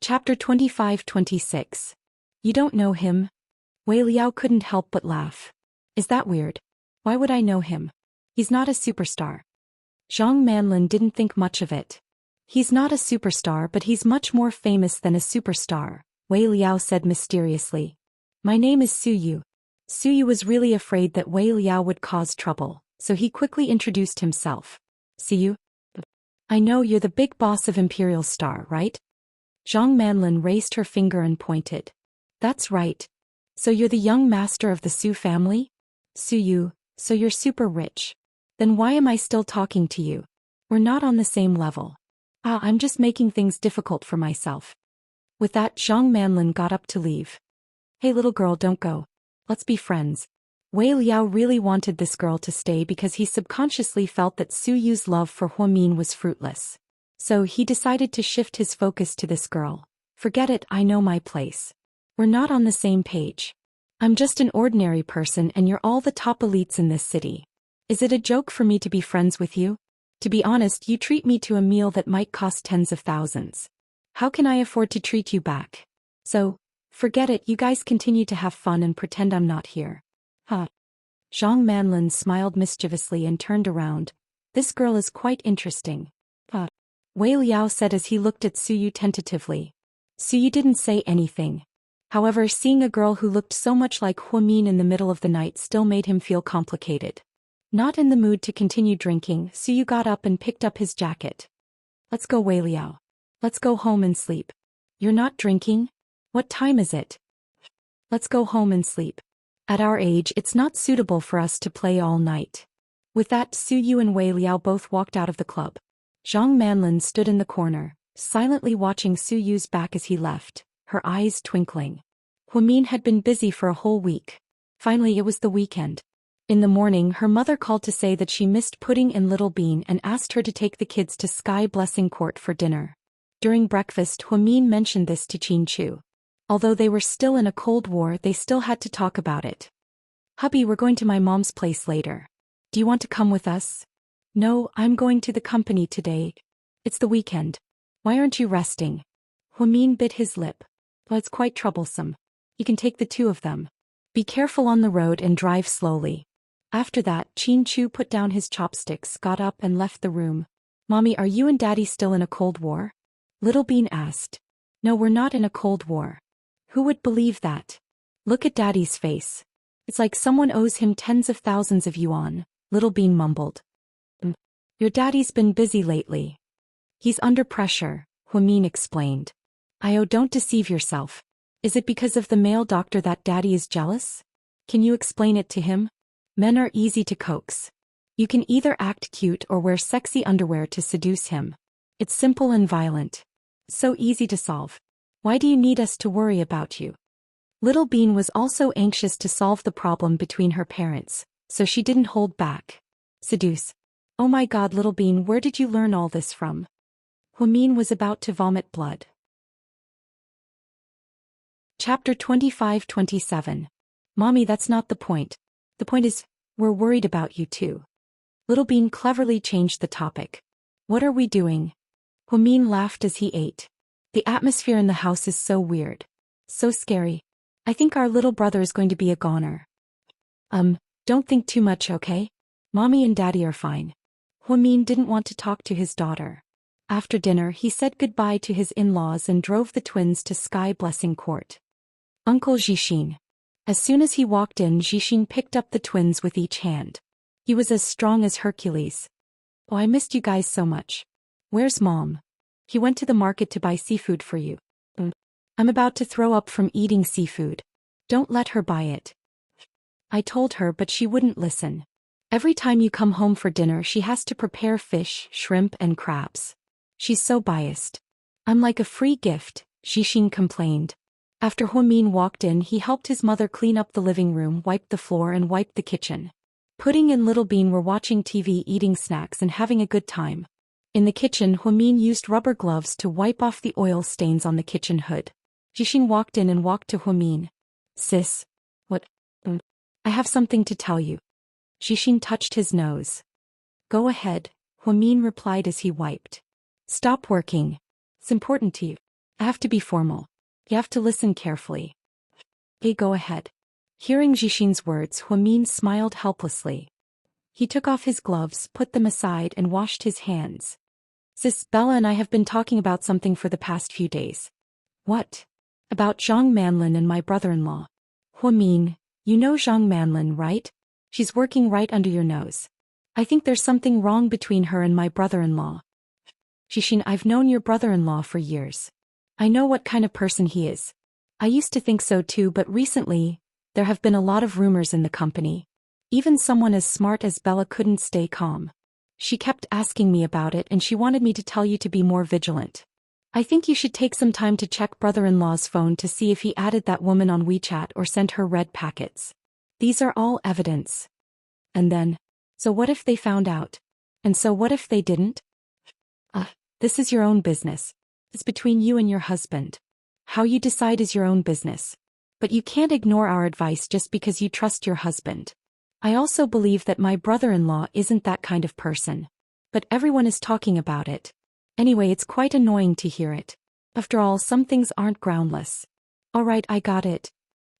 Chapter 25-26. You don't know him? Wei Liao couldn't help but laugh. Is that weird? Why would I know him? He's not a superstar. Zhang Manlin didn't think much of it. He's not a superstar, but he's much more famous than a superstar, Wei Liao said mysteriously. My name is Su Yu. Su Yu was really afraid that Wei Liao would cause trouble, so he quickly introduced himself. Su Yu? I know you're the big boss of Imperial Star, right? Zhang Manlin raised her finger and pointed. That's right. So you're the young master of the Su family? Su Yu, so you're super rich. Then why am I still talking to you? We're not on the same level. I'm just making things difficult for myself. With that, Zhang Manlin got up to leave. Hey little girl, don't go. Let's be friends. Wei Liao really wanted this girl to stay because he subconsciously felt that Su Yu's love for Huamin was fruitless. So he decided to shift his focus to this girl. Forget it, I know my place. We're not on the same page. I'm just an ordinary person and you're all the top elites in this city. Is it a joke for me to be friends with you? To be honest, you treat me to a meal that might cost tens of thousands. How can I afford to treat you back? So, forget it, you guys continue to have fun and pretend I'm not here. Huh. Zhang Manlin smiled mischievously and turned around. This girl is quite interesting. Huh. Wei Liao said as he looked at Su Yu tentatively. Su Yu didn't say anything. However, seeing a girl who looked so much like Huamin in the middle of the night still made him feel complicated. Not in the mood to continue drinking, Su Yu got up and picked up his jacket. Let's go, Wei Liao. Let's go home and sleep. You're not drinking? What time is it? Let's go home and sleep. At our age, it's not suitable for us to play all night. With that, Su Yu and Wei Liao both walked out of the club. Zhang Manlin stood in the corner, silently watching Su Yu's back as he left, her eyes twinkling. Huamin had been busy for a whole week. Finally, it was the weekend. In the morning, her mother called to say that she missed Pudding and Little Bean and asked her to take the kids to Sky Blessing Court for dinner. During breakfast, Huamin mentioned this to Qin Chu. Although they were still in a Cold War, they still had to talk about it. Hubby, we're going to my mom's place later. Do you want to come with us? No, I'm going to the company today. It's the weekend. Why aren't you resting? Huamin bit his lip. Well, it's quite troublesome. You can take the two of them. Be careful on the road and drive slowly. After that, Qin Chu put down his chopsticks, got up and left the room. Mommy, are you and Daddy still in a Cold War? Little Bean asked. No, we're not in a Cold War. Who would believe that? Look at Daddy's face. It's like someone owes him tens of thousands of yuan, Little Bean mumbled. Your daddy's been busy lately. He's under pressure, Huamin explained. Don't deceive yourself. Is it because of the male doctor that Daddy is jealous? Can you explain it to him? Men are easy to coax. You can either act cute or wear sexy underwear to seduce him. It's simple and violent. So easy to solve. Why do you need us to worry about you? Little Bean was also anxious to solve the problem between her parents, so she didn't hold back. Seduce. Oh my God, Little Bean, where did you learn all this from? Huamin was about to vomit blood. Chapter 25-27. Mommy, that's not the point. The point is, we're worried about you too. Little Bean cleverly changed the topic. What are we doing? Huamin laughed as he ate. The atmosphere in the house is so weird. So scary. I think our little brother is going to be a goner. Don't think too much, okay? Mommy and Daddy are fine. Huamin didn't want to talk to his daughter. After dinner, he said goodbye to his in-laws and drove the twins to Sky Blessing Court. Uncle Zhixin. As soon as he walked in, Zhixin picked up the twins with each hand. He was as strong as Hercules. Oh, I missed you guys so much. Where's Mom? He went to the market to buy seafood for you. I'm about to throw up from eating seafood. Don't let her buy it. I told her, but she wouldn't listen. Every time you come home for dinner, she has to prepare fish, shrimp, and crabs. She's so biased. I'm like a free gift, Zhixin complained. After Huamin walked in, he helped his mother clean up the living room, wiped the floor, and wiped the kitchen. Pudding and Little Bean were watching TV, eating snacks, and having a good time. In the kitchen, Huamin used rubber gloves to wipe off the oil stains on the kitchen hood. Zhixin walked in and walked to Huamin. Sis. What? I have something to tell you. Zhixin touched his nose. Go ahead, Huamin replied as he wiped. Stop working. It's important to you. I have to be formal. You have to listen carefully. Okay, go ahead. Hearing Jishin's words, Huamin smiled helplessly. He took off his gloves, put them aside, and washed his hands. Sis, Bella and I have been talking about something for the past few days. What? About Zhang Manlin and my brother-in-law. Huamin, you know Zhang Manlin, right? She's working right under your nose. I think there's something wrong between her and my brother-in-law. Jishin, I've known your brother-in-law for years. I know what kind of person he is. I used to think so too, but recently, there have been a lot of rumors in the company. Even someone as smart as Bella couldn't stay calm. She kept asking me about it and she wanted me to tell you to be more vigilant. I think you should take some time to check brother-in-law's phone to see if he added that woman on WeChat or sent her red packets. These are all evidence. And then, so what if they found out? And so what if they didn't? This is your own business. It's between you and your husband. How you decide is your own business. But you can't ignore our advice just because you trust your husband. I also believe that my brother-in-law isn't that kind of person. But everyone is talking about it. Anyway, it's quite annoying to hear it. After all, some things aren't groundless. Alright, I got it.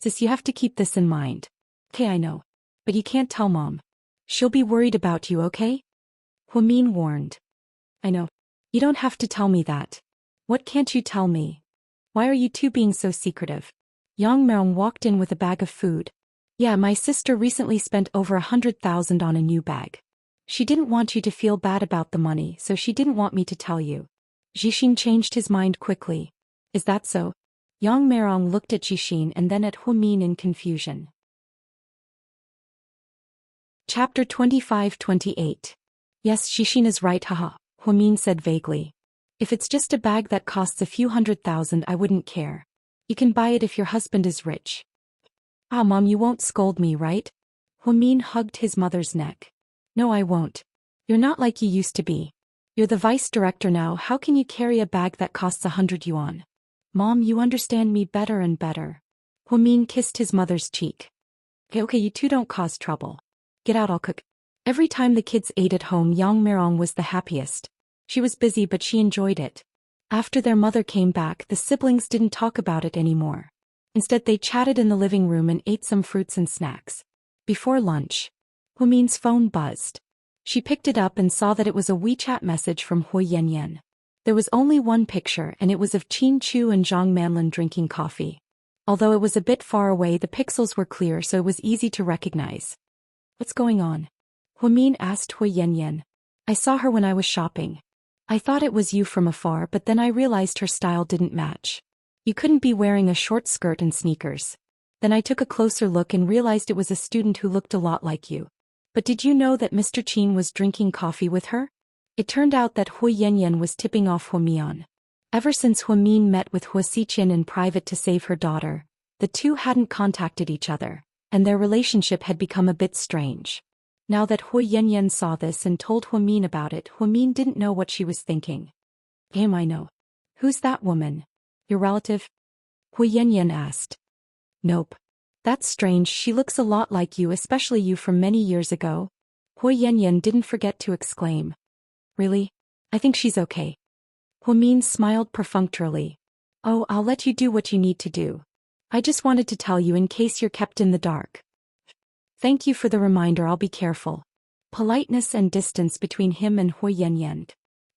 Sis, you have to keep this in mind. Okay, I know. But you can't tell Mom. She'll be worried about you, okay? Huamin warned. I know. You don't have to tell me that. What can't you tell me? Why are you two being so secretive? Yang Meong walked in with a bag of food. Yeah, my sister recently spent over 100,000 on a new bag. She didn't want you to feel bad about the money, so she didn't want me to tell you. Jishin changed his mind quickly. Is that so? Yang Meong looked at Jishin and then at Huamin in confusion. Chapter 25-28. Yes, Jishin is right, haha, Huamin said vaguely. If it's just a bag that costs a few 100,000, I wouldn't care. You can buy it if your husband is rich. Mom, you won't scold me, right? Huamin hugged his mother's neck. No, I won't. You're not like you used to be. You're the vice director now, how can you carry a bag that costs 100 yuan? Mom, you understand me better and better. Huamin kissed his mother's cheek. Okay, you two don't cause trouble. Get out, I'll cook. Every time the kids ate at home, Yang Meong was the happiest. She was busy but she enjoyed it. After their mother came back, the siblings didn't talk about it anymore. Instead, they chatted in the living room and ate some fruits and snacks. Before lunch, Huamin's phone buzzed. She picked it up and saw that it was a WeChat message from Hu Yanyan. There was only one picture and it was of Qin Chu and Zhang Manlin drinking coffee. Although it was a bit far away, the pixels were clear so it was easy to recognize. What's going on? Huamin asked Hu Yanyan. I saw her when I was shopping. I thought it was you from afar, but then I realized her style didn't match. You couldn't be wearing a short skirt and sneakers. Then I took a closer look and realized it was a student who looked a lot like you. But did you know that Mr. Qin was drinking coffee with her? It turned out that Hu Yanyan was tipping off Huamian. Ever since Huamin met with Hu Xiqian in private to save her daughter, the two hadn't contacted each other, and their relationship had become a bit strange. Now that Hu Yanyan saw this and told Huamin about it, Huamin didn't know what she was thinking. I know. Who's that woman? Your relative? Hu Yanyan asked. Nope. That's strange, she looks a lot like you, especially you from many years ago. Hu Yanyan didn't forget to exclaim. Really? I think she's okay. Huamin smiled perfunctorily. Oh, I'll let you do what you need to do. I just wanted to tell you in case you're kept in the dark. Thank you for the reminder, I'll be careful. Politeness and distance between him and Hu Yanyan.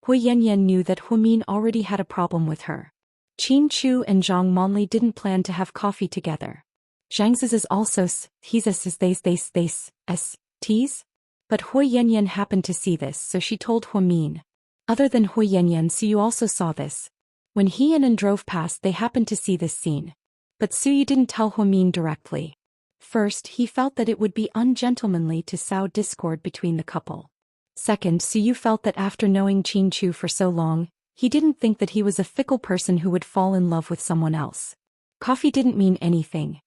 Hu Yanyan knew that Huamin already had a problem with her. Qin Chu and Zhang Manli didn't plan to have coffee together. Zhang's is also he's s tease. But Hu Yanyan happened to see this, so she told Huamin. Other than Hu Yanyan, Suyu also saw this. When he and An drove past, they happened to see this scene. But Suyu didn't tell Huamin directly. First, he felt that it would be ungentlemanly to sow discord between the couple. Second, Suyu felt that after knowing Qin Chu for so long, he didn't think that he was a fickle person who would fall in love with someone else. Coffee didn't mean anything.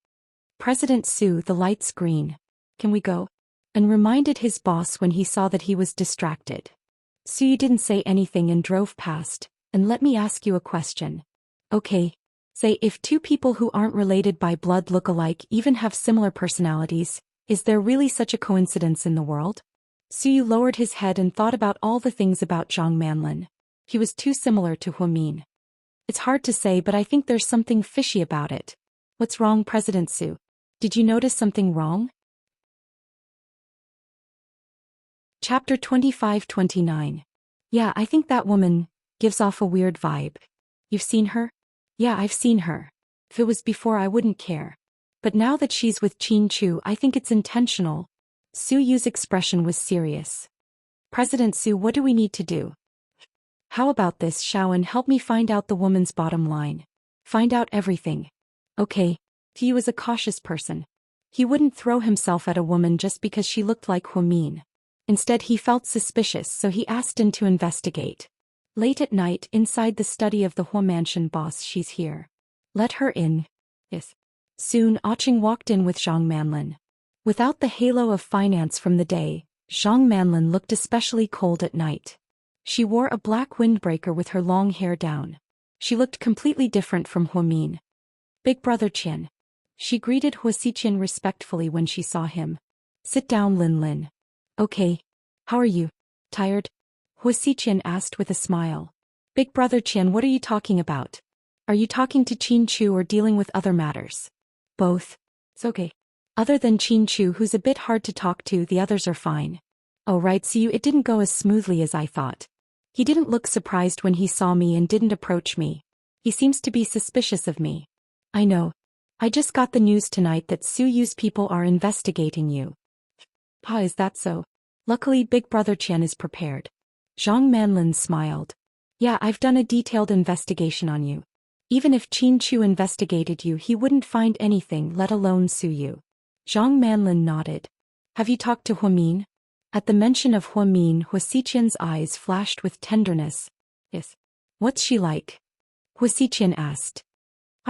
President Su, the light's green. Can we go? And reminded his boss when he saw that he was distracted. Suyu didn't say anything and drove past. And let me ask you a question. Okay. Say, if two people who aren't related by blood look alike, even have similar personalities, is there really such a coincidence in the world? Suyu lowered his head and thought about all the things about Zhang Manlin. He was too similar to Huamin. It's hard to say, but I think there's something fishy about it. What's wrong, President Su? Did you notice something wrong? Chapter 25-29. Yeah, I think that woman gives off a weird vibe. You've seen her? Yeah, I've seen her. If it was before, I wouldn't care. But now that she's with Qin Chu, I think it's intentional. Su Yu's expression was serious. President Su, what do we need to do? How about this, Shaoan? Help me find out the woman's bottom line. Find out everything. Okay. Yu is a cautious person. He wouldn't throw himself at a woman just because she looked like Huamin. Instead, he felt suspicious, so he asked In to investigate. Late at night, inside the study of the Hua mansion, boss, she's here. Let her in. Yes. Soon, Cheng walked in with Zhang Manlin. Without the halo of finance from the day, Zhang Manlin looked especially cold at night. She wore a black windbreaker with her long hair down. She looked completely different from Huamin. Big brother Qian. She greeted Hua Xiqian respectfully when she saw him. Sit down, Lin Lin. Okay. How are you? Tired? Hua Xiqian asked with a smile. Big brother Qian, what are you talking about? Are you talking to Qin Chu or dealing with other matters? Both. It's okay. Other than Qin Chu, who's a bit hard to talk to, the others are fine. Oh right, see, it didn't go as smoothly as I thought. He didn't look surprised when he saw me and didn't approach me. He seems to be suspicious of me. I know. I just got the news tonight that Su Yu's people are investigating you. Pa, is that so? Luckily, Big Brother Qian is prepared. Zhang Manlin smiled. Yeah, I've done a detailed investigation on you. Even if Qin Chu investigated you, he wouldn't find anything, let alone Su Yu. Zhang Manlin nodded. Have you talked to Huamin? At the mention of Huamin, Hua Xiqian's eyes flashed with tenderness. Yes. What's she like? Hua Xiqian asked.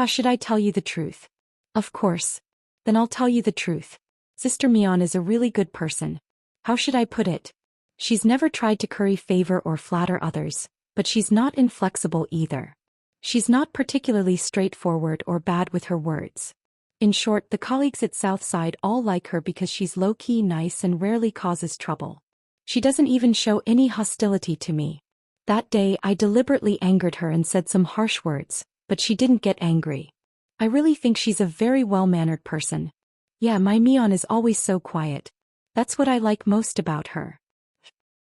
Should I tell you the truth? Of course. Then I'll tell you the truth. Sister Mian is a really good person. How should I put it? She's never tried to curry favor or flatter others, but she's not inflexible either. She's not particularly straightforward or bad with her words. In short, the colleagues at Southside all like her because she's low-key nice and rarely causes trouble. She doesn't even show any hostility to me. That day, I deliberately angered her and said some harsh words, but she didn't get angry. I really think she's a very well-mannered person. Yeah, my Mian is always so quiet. That's what I like most about her.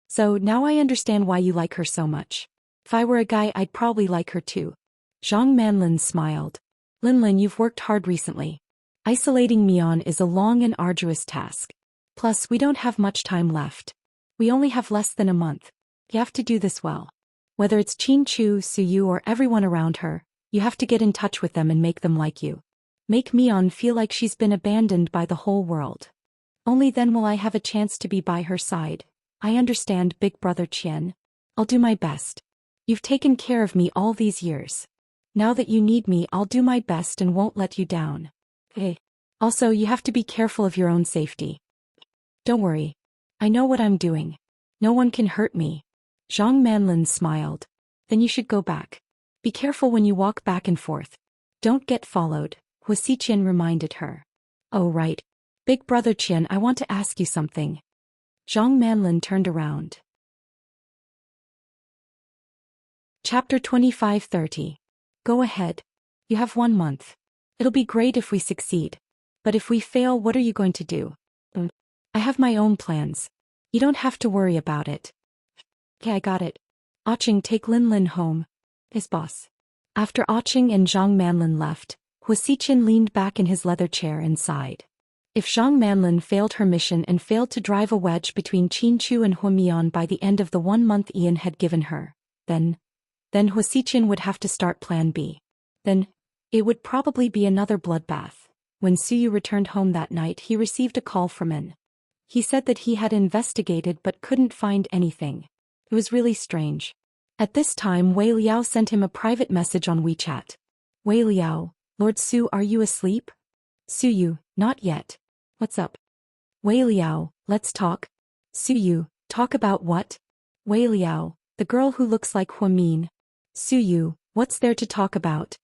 So now I understand why you like her so much. If I were a guy, I'd probably like her too. Zhang Manlin smiled. Lin, you've worked hard recently. Isolating Mian is a long and arduous task. Plus, we don't have much time left. We only have less than a month. You have to do this well. Whether it's Qin Chu, Su Yu, or everyone around her, you have to get in touch with them and make them like you. Make Mian feel like she's been abandoned by the whole world. Only then will I have a chance to be by her side. I understand, Big Brother Qian. I'll do my best. You've taken care of me all these years. Now that you need me, I'll do my best and won't let you down. Hey. Also, you have to be careful of your own safety. Don't worry. I know what I'm doing. No one can hurt me. Zhang Manlin smiled. Then you should go back. Be careful when you walk back and forth. Don't get followed, Hua Xiqian reminded her. Oh right. Big Brother Qian, I want to ask you something. Zhang Manlin turned around. Chapter 25-30. Go ahead. You have 1 month. It'll be great if we succeed. But if we fail, what are you going to do? I have my own plans. You don't have to worry about it. Okay, I got it. Cheng, take Lin home. His boss. After Cheng and Zhang Manlin left, Hua Xiqian leaned back in his leather chair and sighed. If Zhang Manlin failed her mission and failed to drive a wedge between Qin Chu and Huamian by the end of the 1 month Ian had given her, then Hua Xiqian would have to start Plan B. Then, it would probably be another bloodbath. When Su Yu returned home that night, he received a call from En. He said that he had investigated but couldn't find anything. It was really strange. At this time, Wei Liao sent him a private message on WeChat. Wei Liao, Lord Su, are you asleep? Su Yu, not yet. What's up? Wei Liao, let's talk. Su Yu, talk about what? Wei Liao, the girl who looks like Huamin. Su Yu, what's there to talk about?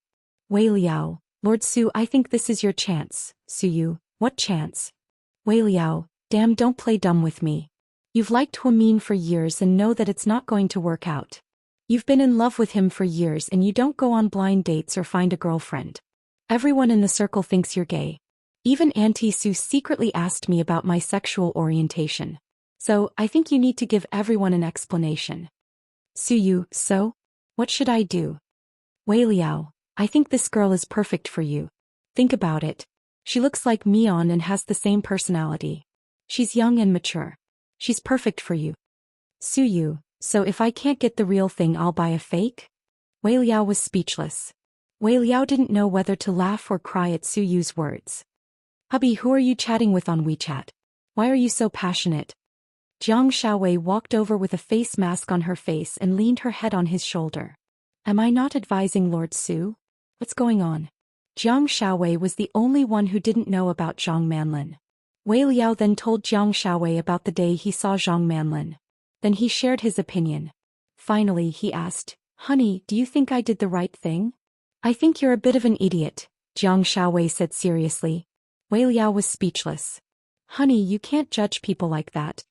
Wei Liao, Lord Su, I think this is your chance. Su Yu, what chance? Wei Liao, damn, don't play dumb with me. You've liked Huamin for years and know that it's not going to work out. You've been in love with him for years and you don't go on blind dates or find a girlfriend. Everyone in the circle thinks you're gay. Even Auntie Sue secretly asked me about my sexual orientation. So, I think you need to give everyone an explanation. Suyu, so? What should I do? Wei Liao, I think this girl is perfect for you. Think about it. She looks like Mion and has the same personality. She's young and mature. She's perfect for you. Suyu, so if I can't get the real thing I'll buy a fake? Wei Liao was speechless. Wei Liao didn't know whether to laugh or cry at Suyu's words. Hubby, who are you chatting with on WeChat? Why are you so passionate? Jiang Xiaowei walked over with a face mask on her face and leaned her head on his shoulder. Am I not advising Lord Su? What's going on? Jiang Xiaowei was the only one who didn't know about Zhang Manlin. Wei Liao then told Jiang Xiaowei about the day he saw Zhang Manlin. Then he shared his opinion. Finally, he asked, Honey, do you think I did the right thing? I think you're a bit of an idiot, Jiang Xiaowei said seriously. Wei Liao was speechless. Honey, you can't judge people like that.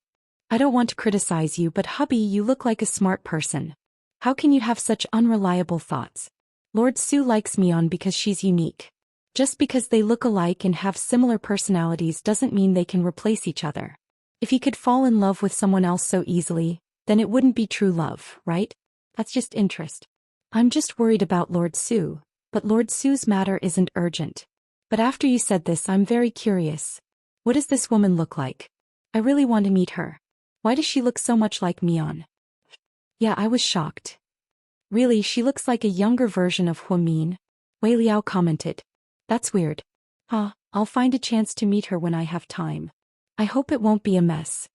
I don't want to criticize you, but hubby, you look like a smart person. How can you have such unreliable thoughts? Lord Su likes Mion because she's unique. Just because they look alike and have similar personalities doesn't mean they can replace each other. If he could fall in love with someone else so easily, then it wouldn't be true love, right? That's just interest. I'm just worried about Lord Su, but Lord Su's matter isn't urgent. But after you said this, I'm very curious. What does this woman look like? I really want to meet her. Why does she look so much like Mion? Yeah, I was shocked. Really, she looks like a younger version of Huamin, Wei Liao commented. That's weird. I'll find a chance to meet her when I have time. I hope it won't be a mess.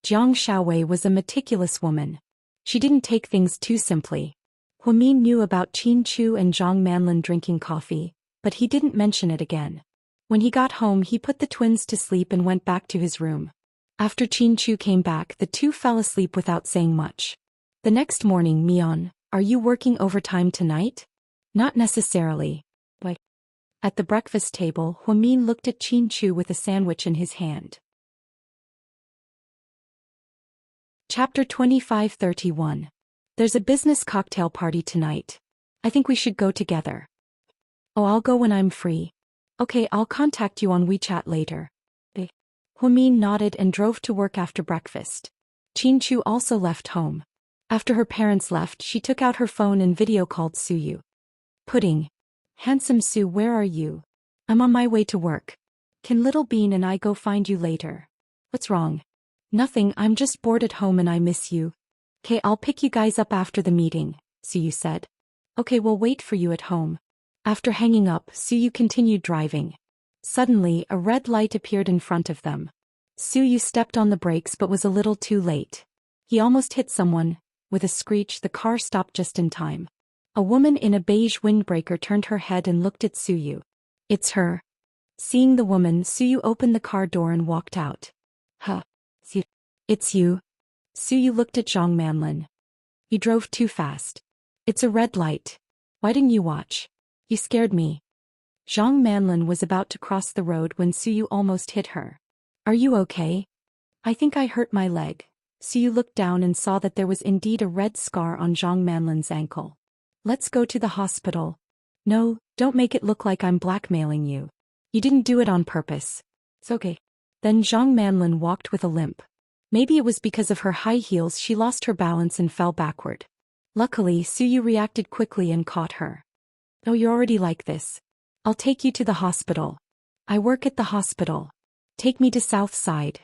Jiang Xiaowei was a meticulous woman. She didn't take things too simply. Huamin knew about Qin Chu and Zhang Manlin drinking coffee, but he didn't mention it again. When he got home, he put the twins to sleep and went back to his room. After Qin Chu came back, the two fell asleep without saying much. The next morning, Mion, are you working overtime tonight? Not necessarily. But at the breakfast table, Huamin looked at Qin Chu with a sandwich in his hand. Chapter 25-31. There's a business cocktail party tonight. I think we should go together. Oh, I'll go when I'm free. Okay, I'll contact you on WeChat later. Huamin nodded and drove to work after breakfast. Qin Chu also left home. After her parents left, she took out her phone and video called Suyu. Pudding. Handsome Su, where are you? I'm on my way to work. Can Little Bean and I go find you later? What's wrong? Nothing, I'm just bored at home and I miss you. Okay, I'll pick you guys up after the meeting, Suyu said. Okay, we'll wait for you at home. After hanging up, Suyu continued driving. Suddenly, a red light appeared in front of them. Suyu stepped on the brakes but was a little too late. He almost hit someone. With a screech, the car stopped just in time. A woman in a beige windbreaker turned her head and looked at Suyu. It's her. Seeing the woman, Suyu opened the car door and walked out. Huh. It's you. Suyu looked at Zhang Manlin. You drove too fast. It's a red light. Why didn't you watch? You scared me. Zhang Manlin was about to cross the road when Suyu almost hit her. Are you okay? I think I hurt my leg. Suyu looked down and saw that there was indeed a red scar on Zhang Manlin's ankle. Let's go to the hospital. No, don't make it look like I'm blackmailing you. You didn't do it on purpose. It's okay. Then Zhang Manlin walked with a limp. Maybe it was because of her high heels she lost her balance and fell backward. Luckily, Suyu reacted quickly and caught her. Oh, you're already like this. I'll take you to the hospital. I work at the hospital. Take me to South Side.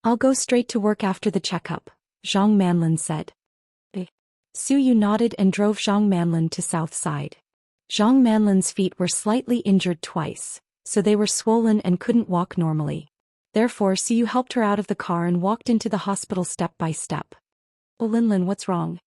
I'll go straight to work after the checkup, Zhang Manlin said. Suyu nodded and drove Zhang Manlin to South Side. Zhang Manlin's feet were slightly injured twice, so they were swollen and couldn't walk normally. Therefore, Suyu helped her out of the car and walked into the hospital step by step. Oh, Linlin, what's wrong?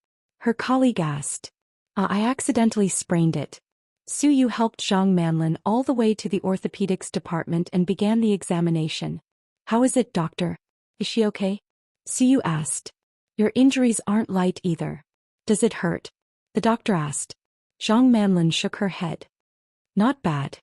Her colleague asked. I accidentally sprained it. Suyu helped Zhang Manlin all the way to the orthopedics department and began the examination. How is it, doctor? Is she okay? Suyu asked. Your injuries aren't light either. Does it hurt? The doctor asked. Zhang Manlin shook her head. Not bad.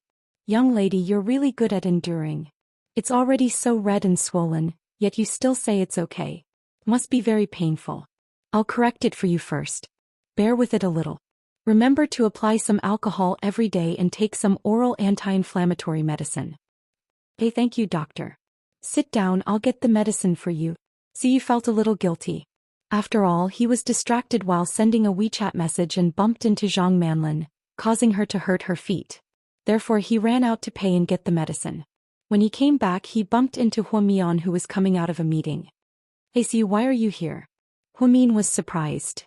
Young lady, you're really good at enduring. It's already so red and swollen, yet you still say it's okay. Must be very painful. I'll correct it for you first. Bear with it a little. Remember to apply some alcohol every day and take some oral anti-inflammatory medicine. Hey, thank you, doctor. Sit down, I'll get the medicine for you. Siyu felt a little guilty. After all, he was distracted while sending a WeChat message and bumped into Zhang Manlin, causing her to hurt her feet. Therefore he ran out to pay and get the medicine. When he came back he bumped into Huamian, who was coming out of a meeting. Hey Siyu, why are you here? Huamian was surprised.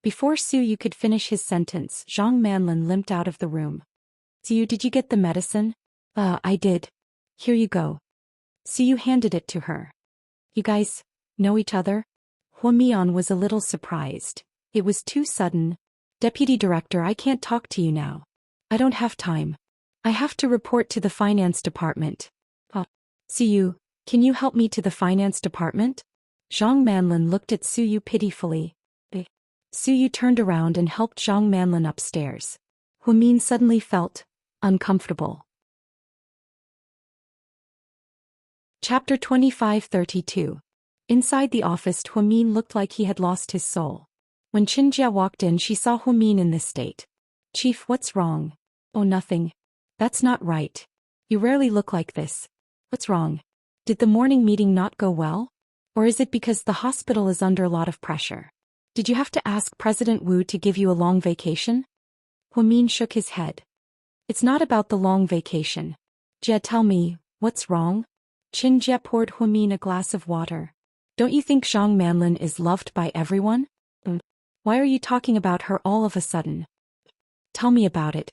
Before Siyu could finish his sentence, Zhang Manlin limped out of the room. Siyu, did you get the medicine? I did. Here you go. Siyu handed it to her. You guys know each other? Huamian was a little surprised. It was too sudden. Deputy Director, I can't talk to you now. I don't have time. I have to report to the finance department. Siyu, can you help me to the finance department? Zhang Manlin looked at Siyu pitifully. Siyu turned around and helped Zhang Manlin upstairs. Huamian suddenly felt uncomfortable. Chapter 25-32. Inside the office, Huamian looked like he had lost his soul. When Qinjia walked in, she saw Huamian in this state. Chief, what's wrong? Oh, nothing. That's not right. You rarely look like this. What's wrong? Did the morning meeting not go well? Or is it because the hospital is under a lot of pressure? Did you have to ask President Wu to give you a long vacation? Huamian shook his head. It's not about the long vacation. Jia, tell me, what's wrong? Qinjia poured Huamian a glass of water. Don't you think Zhang Manlin is loved by everyone? Why are you talking about her all of a sudden? Tell me about it.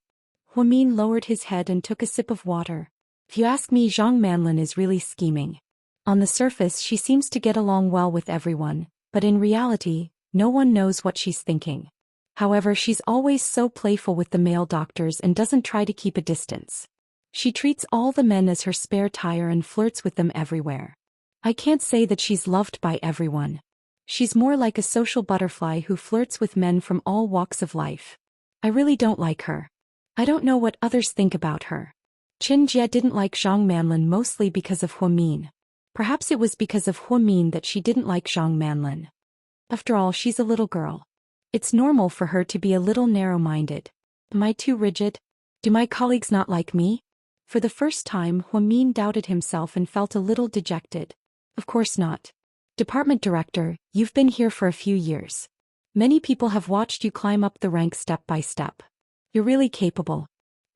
Huamian lowered his head and took a sip of water. If you ask me, Zhang Manlin is really scheming. On the surface she seems to get along well with everyone, but in reality, no one knows what she's thinking. However, she's always so playful with the male doctors and doesn't try to keep a distance. She treats all the men as her spare tire and flirts with them everywhere. I can't say that she's loved by everyone. She's more like a social butterfly who flirts with men from all walks of life. I really don't like her. I don't know what others think about her. Qinjia didn't like Zhang Manlin mostly because of Huamian. Perhaps it was because of Huamian that she didn't like Zhang Manlin. After all, she's a little girl. It's normal for her to be a little narrow-minded. Am I too rigid? Do my colleagues not like me? For the first time, Huamian doubted himself and felt a little dejected. Of course not. Department Director, you've been here for a few years. Many people have watched you climb up the ranks step by step. You're really capable.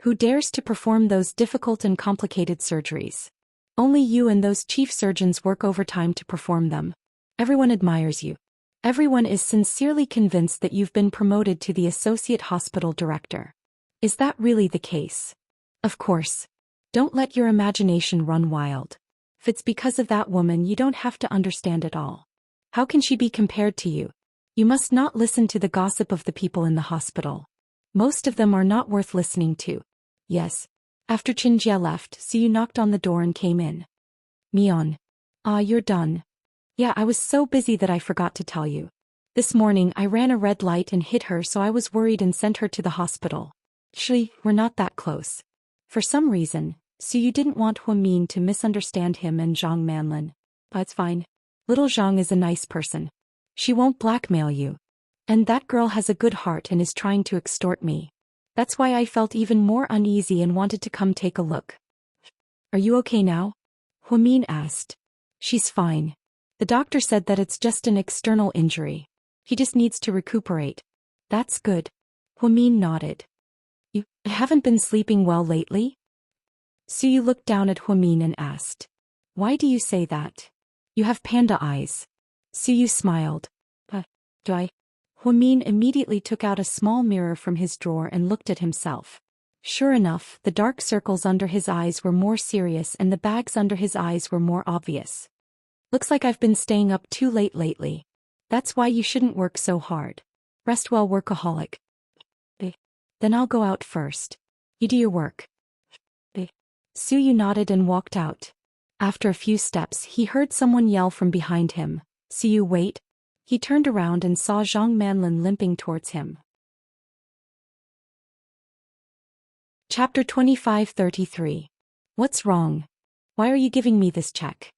Who dares to perform those difficult and complicated surgeries? Only you and those chief surgeons work overtime to perform them. Everyone admires you. Everyone is sincerely convinced that you've been promoted to the Associate Hospital Director. Is that really the case? Of course. Don't let your imagination run wild. If it's because of that woman, you don't have to understand it all. How can she be compared to you? You must not listen to the gossip of the people in the hospital. Most of them are not worth listening to. Yes. After Qinjia left, Siyu knocked on the door and came in. Mian. You're done. Yeah, I was so busy that I forgot to tell you. This morning I ran a red light and hit her, so I was worried and sent her to the hospital. We're not that close. For some reason, Siyu didn't want Huamian to misunderstand him and Zhang Manlin. But it's fine. Little Zhang is a nice person. She won't blackmail you. And that girl has a good heart and is trying to extort me. That's why I felt even more uneasy and wanted to come take a look. Are you okay now? Huamian asked. She's fine. The doctor said that it's just an external injury. He just needs to recuperate. That's good. Huamian nodded. You haven't been sleeping well lately? Siyu looked down at Huamian and asked. Why do you say that? You have panda eyes. Siyu smiled. Do I? Huamian immediately took out a small mirror from his drawer and looked at himself. Sure enough, the dark circles under his eyes were more serious and the bags under his eyes were more obvious. Looks like I've been staying up too late lately. That's why you shouldn't work so hard. Rest well, workaholic. Then I'll go out first. You do your work. Siyu nodded and walked out. After a few steps, he heard someone yell from behind him. Siyu, wait. He turned around and saw Zhang Manlin limping towards him. Chapter 25-33. What's wrong? Why are you giving me this check?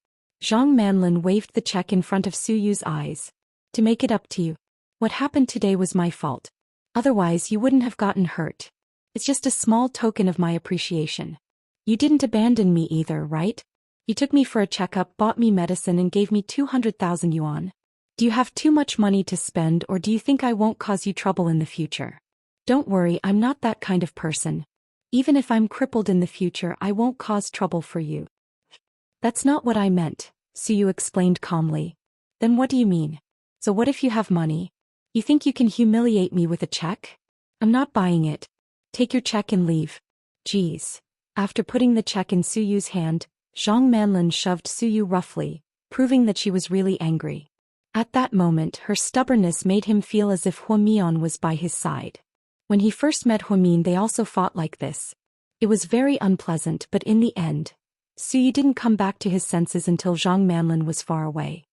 Zhang Manlin waved the check in front of Suyu's eyes. To make it up to you. What happened today was my fault. Otherwise you wouldn't have gotten hurt. It's just a small token of my appreciation. You didn't abandon me either, right? You took me for a checkup, bought me medicine and gave me 200,000 yuan. Do you have too much money to spend, or do you think I won't cause you trouble in the future? Don't worry, I'm not that kind of person. Even if I'm crippled in the future, I won't cause trouble for you. That's not what I meant, Suyu explained calmly. Then what do you mean? So what if you have money? You think you can humiliate me with a check? I'm not buying it. Take your check and leave. Geez. After putting the check in Suyu's hand, Zhang Manlin shoved Suyu roughly, proving that she was really angry. At that moment, her stubbornness made him feel as if Huamian was by his side. When he first met Huamin, they also fought like this. It was very unpleasant, but in the end, Suyu didn't come back to his senses until Zhang Manlin was far away.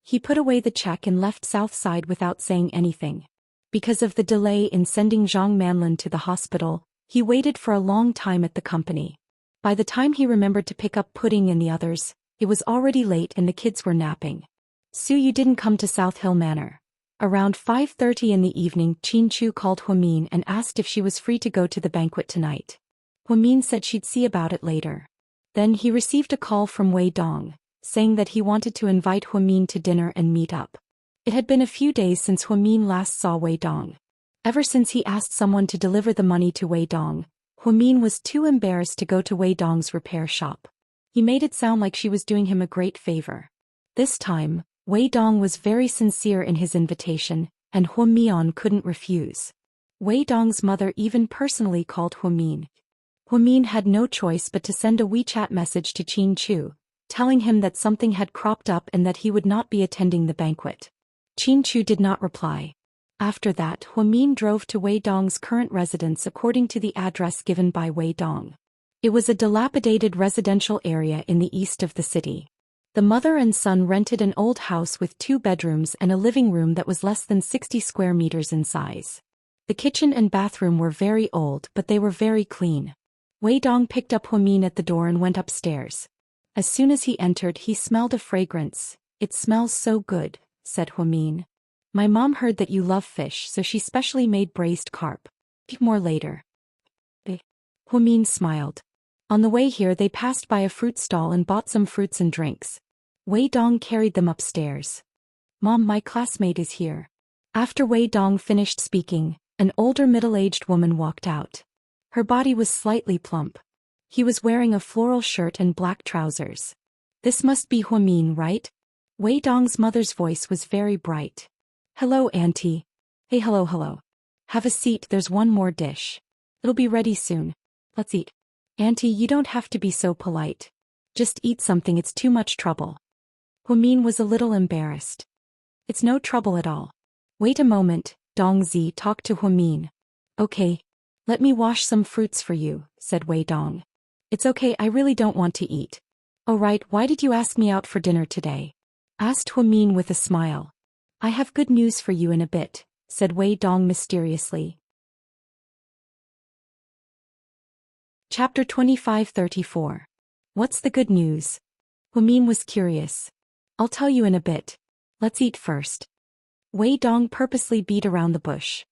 He put away the check and left South Side without saying anything. Because of the delay in sending Zhang Manlin to the hospital, he waited for a long time at the company. By the time he remembered to pick up Pudding and the others, it was already late and the kids were napping. Suyu didn't come to South Hill Manor. Around 5:30 in the evening, Qin Chu called Huamin and asked if she was free to go to the banquet tonight. Huamin said she'd see about it later. Then he received a call from Wei Dong, saying that he wanted to invite Huamin to dinner and meet up. It had been a few days since Huamin last saw Wei Dong. Ever since he asked someone to deliver the money to Wei Dong, Huamin was too embarrassed to go to Wei Dong's repair shop. He made it sound like she was doing him a great favor. This time, Wei Dong was very sincere in his invitation, and Huamian couldn't refuse. Wei Dong's mother even personally called Huamin. Huamin had no choice but to send a WeChat message to Qin Chu, telling him that something had cropped up and that he would not be attending the banquet. Qin Chu did not reply. After that, Huamin drove to Wei Dong's current residence according to the address given by Wei Dong. It was a dilapidated residential area in the east of the city. The mother and son rented an old house with 2 bedrooms and a living room that was less than 60 square meters in size. The kitchen and bathroom were very old, but they were very clean. Wei Dong picked up Huamin at the door and went upstairs. As soon as he entered, he smelled a fragrance. "It smells so good," said Huamin. "My mom heard that you love fish, so she specially made braised carp. Eat more later." Huamin smiled. On the way here, they passed by a fruit stall and bought some fruits and drinks. Wei Dong carried them upstairs. "Mom, my classmate is here." After Wei Dong finished speaking, an older middle-aged woman walked out. Her body was slightly plump. He was wearing a floral shirt and black trousers. "This must be Huamin, right?" Wei Dong's mother's voice was very bright. "Hello, Auntie." "Hey, hello. Have a seat, there's one more dish. It'll be ready soon. Let's eat." "Auntie, you don't have to be so polite. Just eat something, it's too much trouble." Huamin was a little embarrassed. "It's no trouble at all. Wait a moment," Dong Zi talked to Huamin. "Okay. Let me wash some fruits for you," said Wei Dong. "It's okay, I really don't want to eat." "Oh right, why did you ask me out for dinner today?" asked Huamin with a smile. "I have good news for you in a bit," said Wei Dong mysteriously. Chapter 25-34. What's the good news? Huamin was curious. "I'll tell you in a bit. Let's eat first." Wei Dong purposely beat around the bush.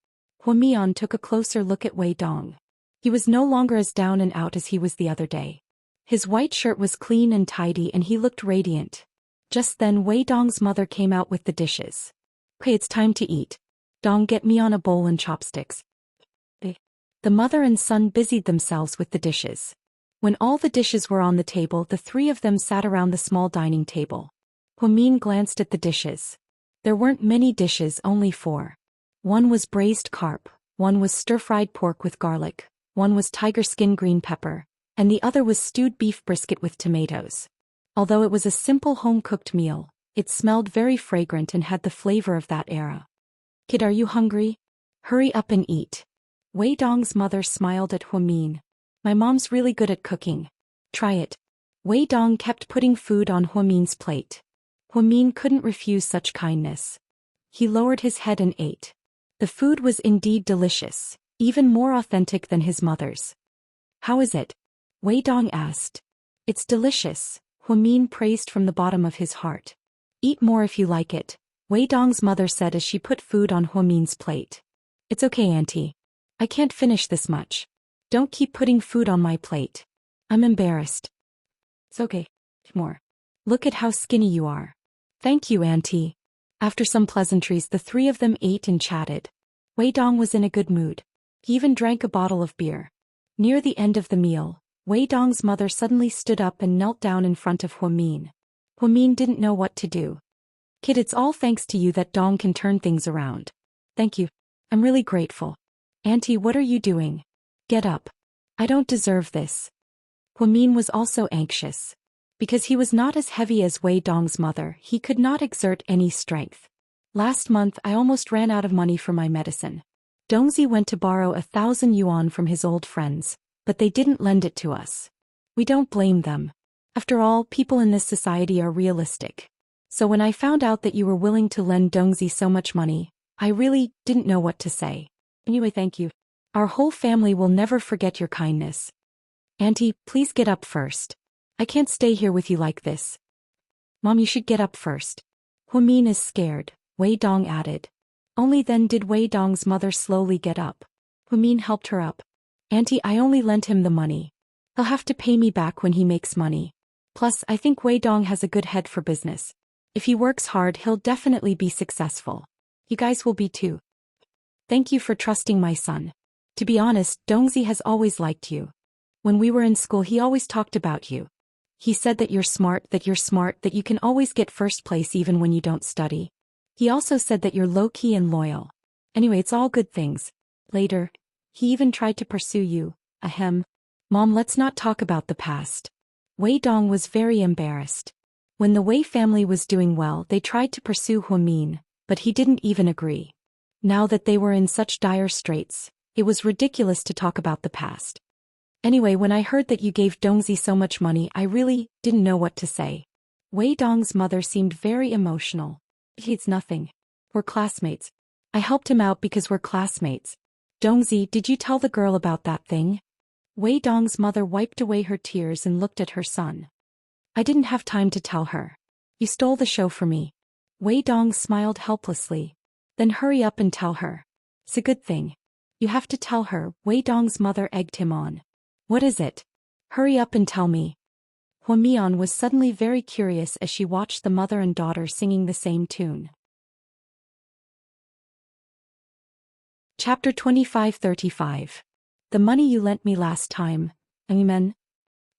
Huamian took a closer look at Wei Dong. He was no longer as down and out as he was the other day. His white shirt was clean and tidy and he looked radiant. Just then Wei Dong's mother came out with the dishes. "Okay, it's time to eat. Dong, get me on a bowl and chopsticks." The mother and son busied themselves with the dishes. When all the dishes were on the table, the 3 of them sat around the small dining table. Huamin glanced at the dishes. There weren't many dishes, only 4. One was braised carp, one was stir-fried pork with garlic, one was tiger skin green pepper, and the other was stewed beef brisket with tomatoes. Although it was a simple home-cooked meal, it smelled very fragrant and had the flavor of that era. "Kid, are you hungry? Hurry up and eat." Wei Dong's mother smiled at Huamin. "My mom's really good at cooking. Try it." Wei Dong kept putting food on Huamin's plate. Huamin couldn't refuse such kindness. He lowered his head and ate. The food was indeed delicious, even more authentic than his mother's. "How is it?" Wei Dong asked. "It's delicious," Huamin praised from the bottom of his heart. "Eat more if you like it," Wei Dong's mother said as she put food on Huamin's plate. It's okay, Auntie. I can't finish this much. Don't keep putting food on my plate. I'm embarrassed. It's okay. More. Look at how skinny you are. Thank you, Auntie. After some pleasantries, the three of them ate and chatted. Wei Dong was in a good mood. He even drank a bottle of beer. Near the end of the meal, Wei Dong's mother suddenly stood up and knelt down in front of Huamin. Huamin didn't know what to do. Kid, it's all thanks to you that Dong can turn things around. Thank you. I'm really grateful. Auntie, what are you doing? Get up. I don't deserve this. Huamin was also anxious. Because he was not as heavy as Wei Dong's mother, he could not exert any strength. Last month I almost ran out of money for my medicine. Dongzi went to borrow 1,000 yuan from his old friends, but they didn't lend it to us. We don't blame them. After all, people in this society are realistic. So when I found out that you were willing to lend Dongzi so much money, I really didn't know what to say. Anyway, thank you. Our whole family will never forget your kindness. Auntie, please get up first. I can't stay here with you like this. Mom, you should get up first. Huamin is scared, Wei Dong added. Only then did Wei Dong's mother slowly get up. Huamin helped her up. Auntie, I only lent him the money. He'll have to pay me back when he makes money. Plus, I think Wei Dong has a good head for business. If he works hard, he'll definitely be successful. You guys will be too. Thank you for trusting my son. To be honest, Dongzi has always liked you. When we were in school, he always talked about you. He said that you're smart, that you can always get first place even when you don't study. He also said that you're low-key and loyal. Anyway, it's all good things. Later, he even tried to pursue you. Ahem. Mom, let's not talk about the past. Wei Dong was very embarrassed. When the Wei family was doing well, they tried to pursue Huamin, but he didn't even agree. Now that they were in such dire straits, it was ridiculous to talk about the past. Anyway, when I heard that you gave Dongzi so much money, I really didn't know what to say. Wei Dong's mother seemed very emotional. It's nothing. We're classmates. I helped him out because we're classmates. Dongzi, did you tell the girl about that thing? Wei Dong's mother wiped away her tears and looked at her son. I didn't have time to tell her. You stole the show for me. Wei Dong smiled helplessly. Then hurry up and tell her. It's a good thing. You have to tell her, Wei Dong's mother egged him on. What is it? Hurry up and tell me. Huamian was suddenly very curious as she watched the mother and daughter singing the same tune. Chapter 25-35. The money you lent me last time, Amen.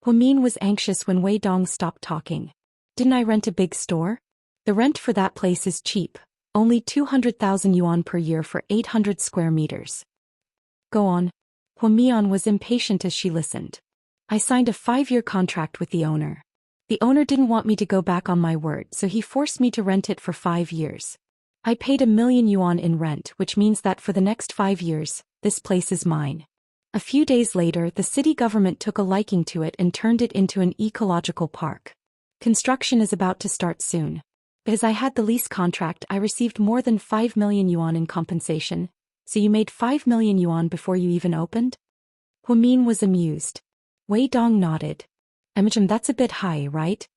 Huamin was anxious when Wei Dong stopped talking. Didn't I rent a big store? The rent for that place is cheap, only 200,000 yuan per year for 800 square meters. Go on. Huamian was impatient as she listened. I signed a 5-year contract with the owner. The owner didn't want me to go back on my word, so he forced me to rent it for 5 years. I paid 1 million yuan in rent, which means that for the next 5 years, this place is mine. A few days later, the city government took a liking to it and turned it into an ecological park. Construction is about to start soon. Because I had the lease contract, I received more than 5 million yuan in compensation. So you made 5 million yuan before you even opened? Huamin was amused. Wei Dong nodded. That's a bit high, right?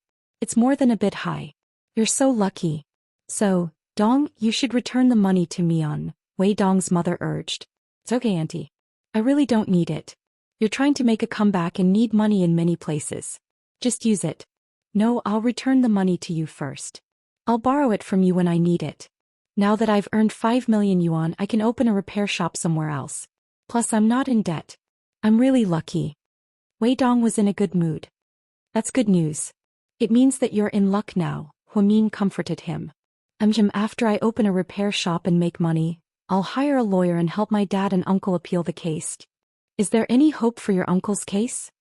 It's more than a bit high. You're so lucky. So, Dong, you should return the money to Mian, Wei Dong's mother urged. It's okay, Auntie. I really don't need it. You're trying to make a comeback and need money in many places. Just use it. No, I'll return the money to you first. I'll borrow it from you when I need it. Now that I've earned 5 million yuan, I can open a repair shop somewhere else. Plus, I'm not in debt. I'm really lucky. Wei Dong was in a good mood. That's good news. It means that you're in luck now, Huamin comforted him. After I open a repair shop and make money, I'll hire a lawyer and help my dad and uncle appeal the case. Is there any hope for your uncle's case?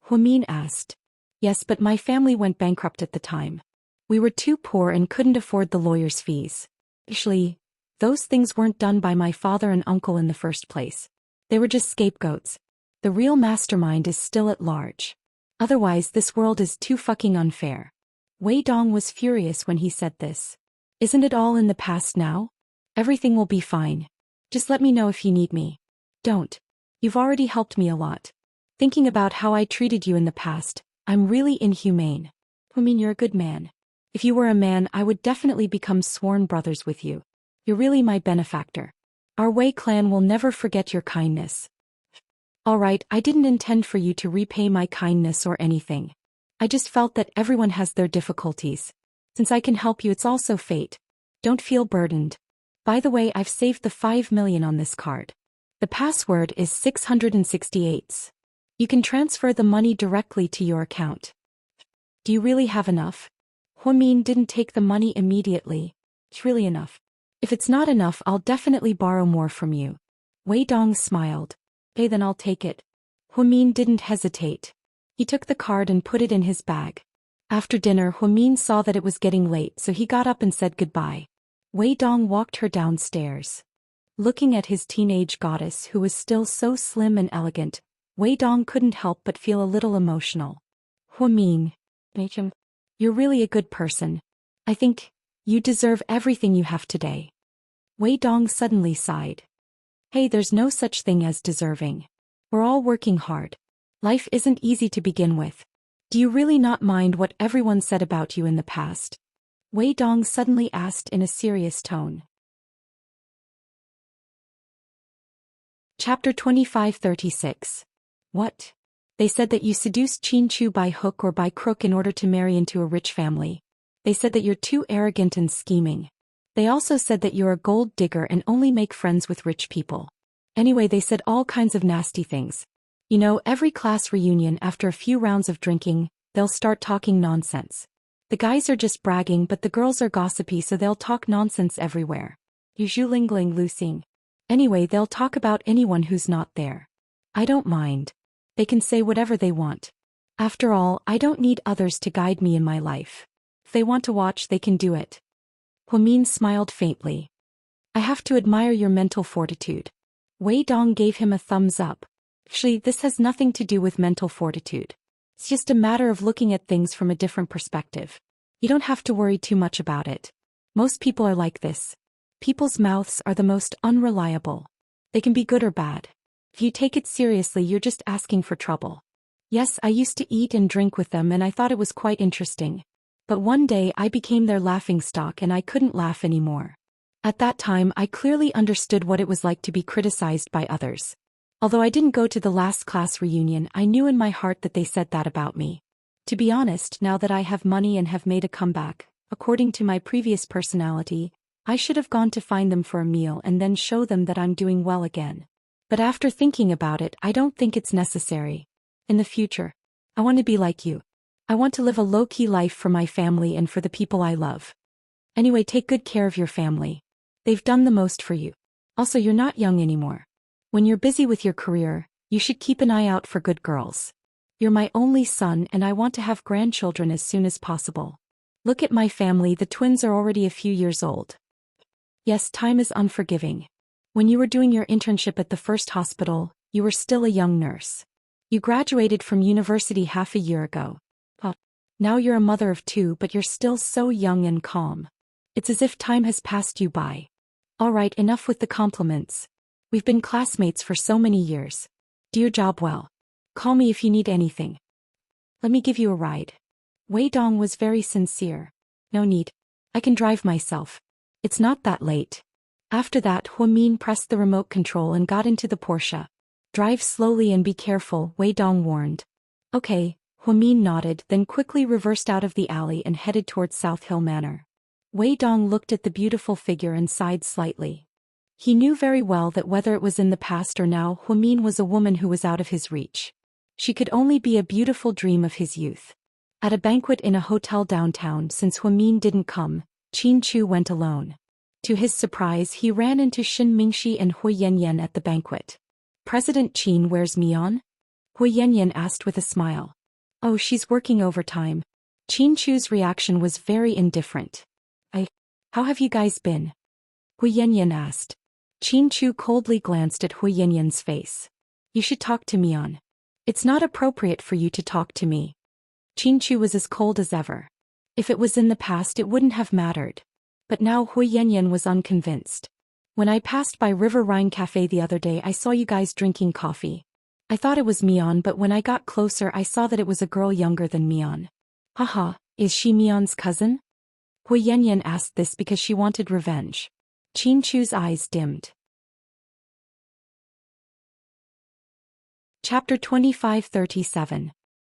Huamin asked. Yes, but my family went bankrupt at the time. We were too poor and couldn't afford the lawyer's fees. Actually, those things weren't done by my father and uncle in the first place. They were just scapegoats. The real mastermind is still at large. Otherwise, this world is too fucking unfair. Wei Dong was furious when he said this. Isn't it all in the past now? Everything will be fine. Just let me know if you need me. Don't. You've already helped me a lot. Thinking about how I treated you in the past, I'm really inhumane. You're a good man. If you were a man, I would definitely become sworn brothers with you. You're really my benefactor. Our Wei clan will never forget your kindness. Alright, I didn't intend for you to repay my kindness or anything. I just felt that everyone has their difficulties. Since I can help you, it's also fate. Don't feel burdened. By the way, I've saved the 5 million on this card. The password is 668. You can transfer the money directly to your account. Do you really have enough? Huamin didn't take the money immediately. It's really enough. If it's not enough, I'll definitely borrow more from you. Wei Dong smiled. Okay, then I'll take it. Huamin didn't hesitate. He took the card and put it in his bag. After dinner, Huamin saw that it was getting late, so he got up and said goodbye. Wei Dong walked her downstairs. Looking at his teenage goddess who was still so slim and elegant, Wei Dong couldn't help but feel a little emotional. Huamin, you're really a good person. I think you deserve everything you have today. Wei Dong suddenly sighed. Hey, there's no such thing as deserving. We're all working hard. Life isn't easy to begin with. Do you really not mind what everyone said about you in the past? Wei Dong suddenly asked in a serious tone. Chapter 2536. What? They said that you seduced Qin Chu by hook or by crook in order to marry into a rich family. They said that you're too arrogant and scheming. They also said that you're a gold digger and only make friends with rich people. Anyway, they said all kinds of nasty things. You know, every class reunion after a few rounds of drinking, they'll start talking nonsense. The guys are just bragging, but the girls are gossipy, so they'll talk nonsense everywhere. You zhulingling lucing. Anyway, they'll talk about anyone who's not there. I don't mind. They can say whatever they want. After all, I don't need others to guide me in my life. If they want to watch, they can do it. Huamin smiled faintly. I have to admire your mental fortitude. Wei Dong gave him a thumbs up. Actually, this has nothing to do with mental fortitude. It's just a matter of looking at things from a different perspective. You don't have to worry too much about it. Most people are like this. People's mouths are the most unreliable. They can be good or bad. If you take it seriously, you're just asking for trouble. Yes, I used to eat and drink with them and I thought it was quite interesting. But one day I became their laughingstock and I couldn't laugh anymore. At that time I clearly understood what it was like to be criticized by others. Although I didn't go to the last class reunion, I knew in my heart that they said that about me. To be honest, now that I have money and have made a comeback, according to my previous personality, I should have gone to find them for a meal and then show them that I'm doing well again. But after thinking about it, I don't think it's necessary. In the future, I want to be like you. I want to live a low-key life for my family and for the people I love. Anyway, take good care of your family. They've done the most for you. Also, you're not young anymore. When you're busy with your career, you should keep an eye out for good girls. You're my only son and I want to have grandchildren as soon as possible. Look at my family, the twins are already a few years old. Yes, time is unforgiving. When you were doing your internship at the first hospital, you were still a young nurse. You graduated from university half a year ago. Now you're a mother of 2, but you're still so young and calm. It's as if time has passed you by. Alright, enough with the compliments. We've been classmates for so many years. Do your job well. Call me if you need anything. Let me give you a ride. Wei Dong was very sincere. No need. I can drive myself. It's not that late. After that, Huamin pressed the remote control and got into the Porsche. Drive slowly and be careful, Wei Dong warned. Okay, Huamin nodded, then quickly reversed out of the alley and headed towards South Hill Manor. Wei Dong looked at the beautiful figure and sighed slightly. He knew very well that whether it was in the past or now, Huamin was a woman who was out of his reach. She could only be a beautiful dream of his youth. At a banquet in a hotel downtown, since Huamin didn't come, Qin Chu went alone. To his surprise, he ran into Xin Mingxi and Hui Yanyan at the banquet. President Qin, where's Mian? Hui Yanyan asked with a smile. Oh, she's working overtime. Qin Chu's reaction was very indifferent. How have you guys been? Hui Yanyan asked. Qin Chu coldly glanced at Hui Yanyan's face. You should talk to Mian. It's not appropriate for you to talk to me. Qin Chu was as cold as ever. If it was in the past, it wouldn't have mattered. But now Hui Yanyan was unconvinced. When I passed by River Rhine Cafe the other day, I saw you guys drinking coffee. I thought it was Mian, but when I got closer I saw that it was a girl younger than Mian. Haha, is she Mian's cousin? Hui Yanyan asked this because she wanted revenge. Qin Chu's eyes dimmed. Chapter 25:37.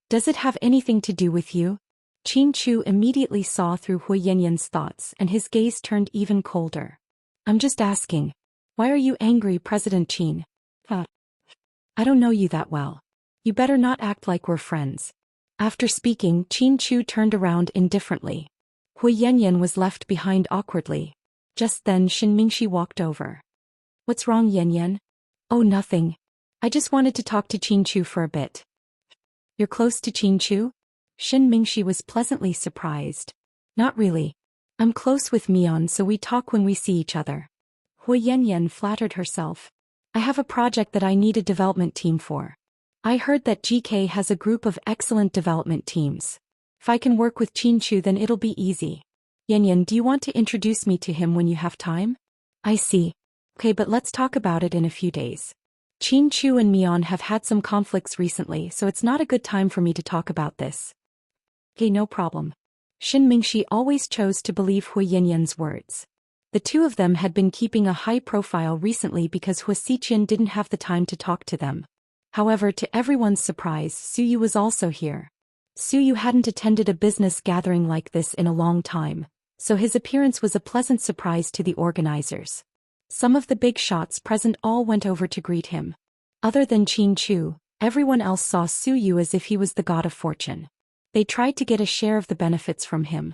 Does it have anything to do with you? Qin Chu immediately saw through Hui Yanyan's thoughts and his gaze turned even colder. I'm just asking. Why are you angry, President Qin? I don't know you that well. You better not act like we're friends. After speaking, Qin Chu turned around indifferently. Hui Yanyan was left behind awkwardly. Just then Shin Mingxi walked over. What's wrong, Yanyan? Oh, nothing. I just wanted to talk to Qin Chu for a bit. You're close to Qin Chu? Shin Mingxi was pleasantly surprised. Not really. I'm close with Mian, so we talk when we see each other. Hui Yanyan flattered herself. I have a project that I need a development team for. I heard that GK has a group of excellent development teams. If I can work with Qin Chu, then it'll be easy. Yanyan, do you want to introduce me to him when you have time? I see. Okay, but let's talk about it in a few days. Qin Chu and Mian have had some conflicts recently, so it's not a good time for me to talk about this. Okay, no problem. Shin Mingxi always chose to believe Hui Yanyan's words. The two of them had been keeping a high profile recently because Hui Xiqian didn't have the time to talk to them. However, to everyone's surprise, Suyu was also here. Suyu hadn't attended a business gathering like this in a long time, so his appearance was a pleasant surprise to the organizers. Some of the big shots present all went over to greet him. Other than Qin Chu, everyone else saw Suyu as if he was the god of fortune. They tried to get a share of the benefits from him.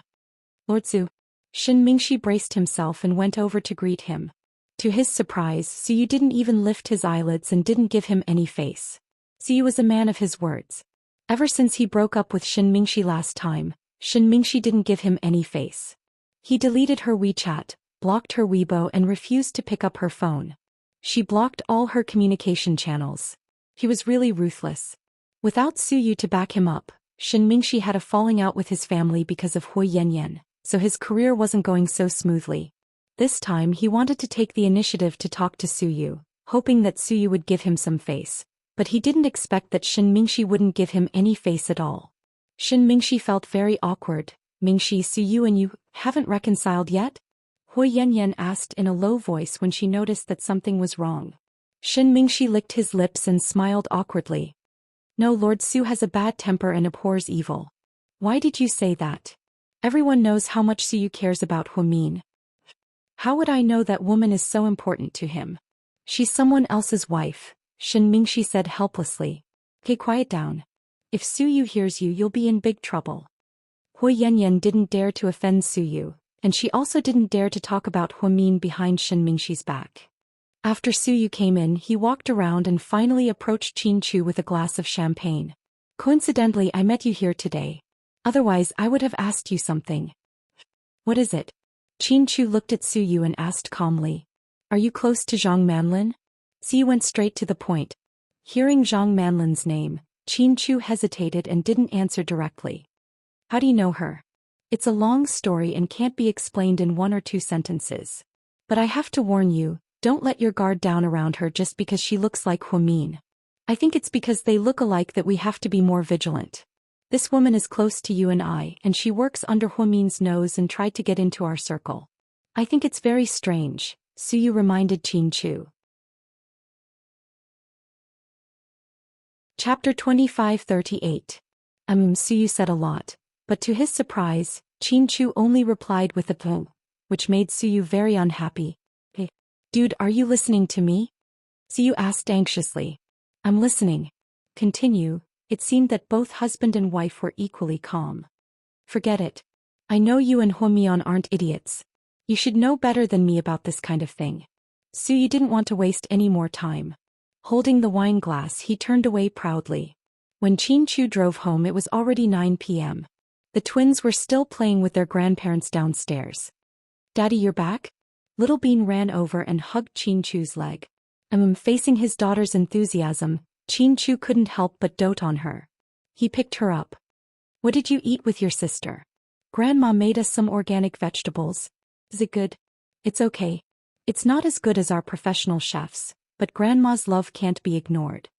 Lord Su. Shin Mingxi braced himself and went over to greet him. To his surprise, Suyu didn't even lift his eyelids and didn't give him any face. Suyu was a man of his words. Ever since he broke up with Shin Mingxi last time, Shin Mingxi didn't give him any face. He deleted her WeChat, blocked her Weibo and refused to pick up her phone. She blocked all her communication channels. He was really ruthless. Without Suyu to back him up, Shin Mingxi had a falling out with his family because of Hui Yanyan, so his career wasn't going so smoothly. This time he wanted to take the initiative to talk to Suyu, hoping that Suyu would give him some face, but he didn't expect that Shin Mingxi wouldn't give him any face at all. Shin Mingxi felt very awkward. Mingxi, Suyu and you haven't reconciled yet? Hui Yanyan asked in a low voice when she noticed that something was wrong. Shin Mingxi licked his lips and smiled awkwardly. No, Lord Su has a bad temper and abhors evil. Why did you say that? Everyone knows how much Suyu cares about Huimin. How would I know that woman is so important to him? She's someone else's wife, Shin Mingxi said helplessly. Okay, quiet down. If Suyu hears you, you'll be in big trouble. Hui Yanyan didn't dare to offend Suyu, and she also didn't dare to talk about Huimin behind Shin Mingxi's back. After Suyu came in, he walked around and finally approached Qin Chu with a glass of champagne. Coincidentally, I met you here today. Otherwise, I would have asked you something. What is it? Qin Chu looked at Suyu and asked calmly. Are you close to Zhang Manlin? Suyu went straight to the point. Hearing Zhang Manlin's name, Qin Chu hesitated and didn't answer directly. How do you know her? It's a long story and can't be explained in 1 or 2 sentences. But I have to warn you, don't let your guard down around her just because she looks like Huimin. I think it's because they look alike that we have to be more vigilant. This woman is close to you and I, and she works under Huimin's nose and tried to get into our circle. I think it's very strange, Suyu reminded Qin Chu. Chapter 25:38. Suyu said a lot, but to his surprise, Qin Chu only replied with a "pooh," which made Suyu very unhappy. Hey, dude, are you listening to me? Suyu asked anxiously. I'm listening. Continue. It seemed that both husband and wife were equally calm. Forget it. I know you and Huimian aren't idiots. You should know better than me about this kind of thing. Suyu didn't want to waste any more time. Holding the wine glass, he turned away proudly. When Qin Chu drove home, it was already 9 p.m. The twins were still playing with their grandparents downstairs. Daddy, you're back? Little Bean ran over and hugged Qin Chu's leg. Facing his daughter's enthusiasm, Qin Chu couldn't help but dote on her. He picked her up. What did you eat with your sister? Grandma made us some organic vegetables. Is it good? It's okay. It's not as good as our professional chefs, but Grandma's love can't be ignored.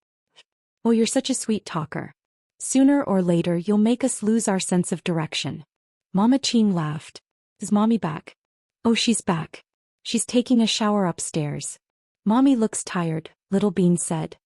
Oh, you're such a sweet talker. Sooner or later you'll make us lose our sense of direction. Mama Qin laughed. Is Mommy back? Oh, she's back. She's taking a shower upstairs. Mommy looks tired, Little Bean said.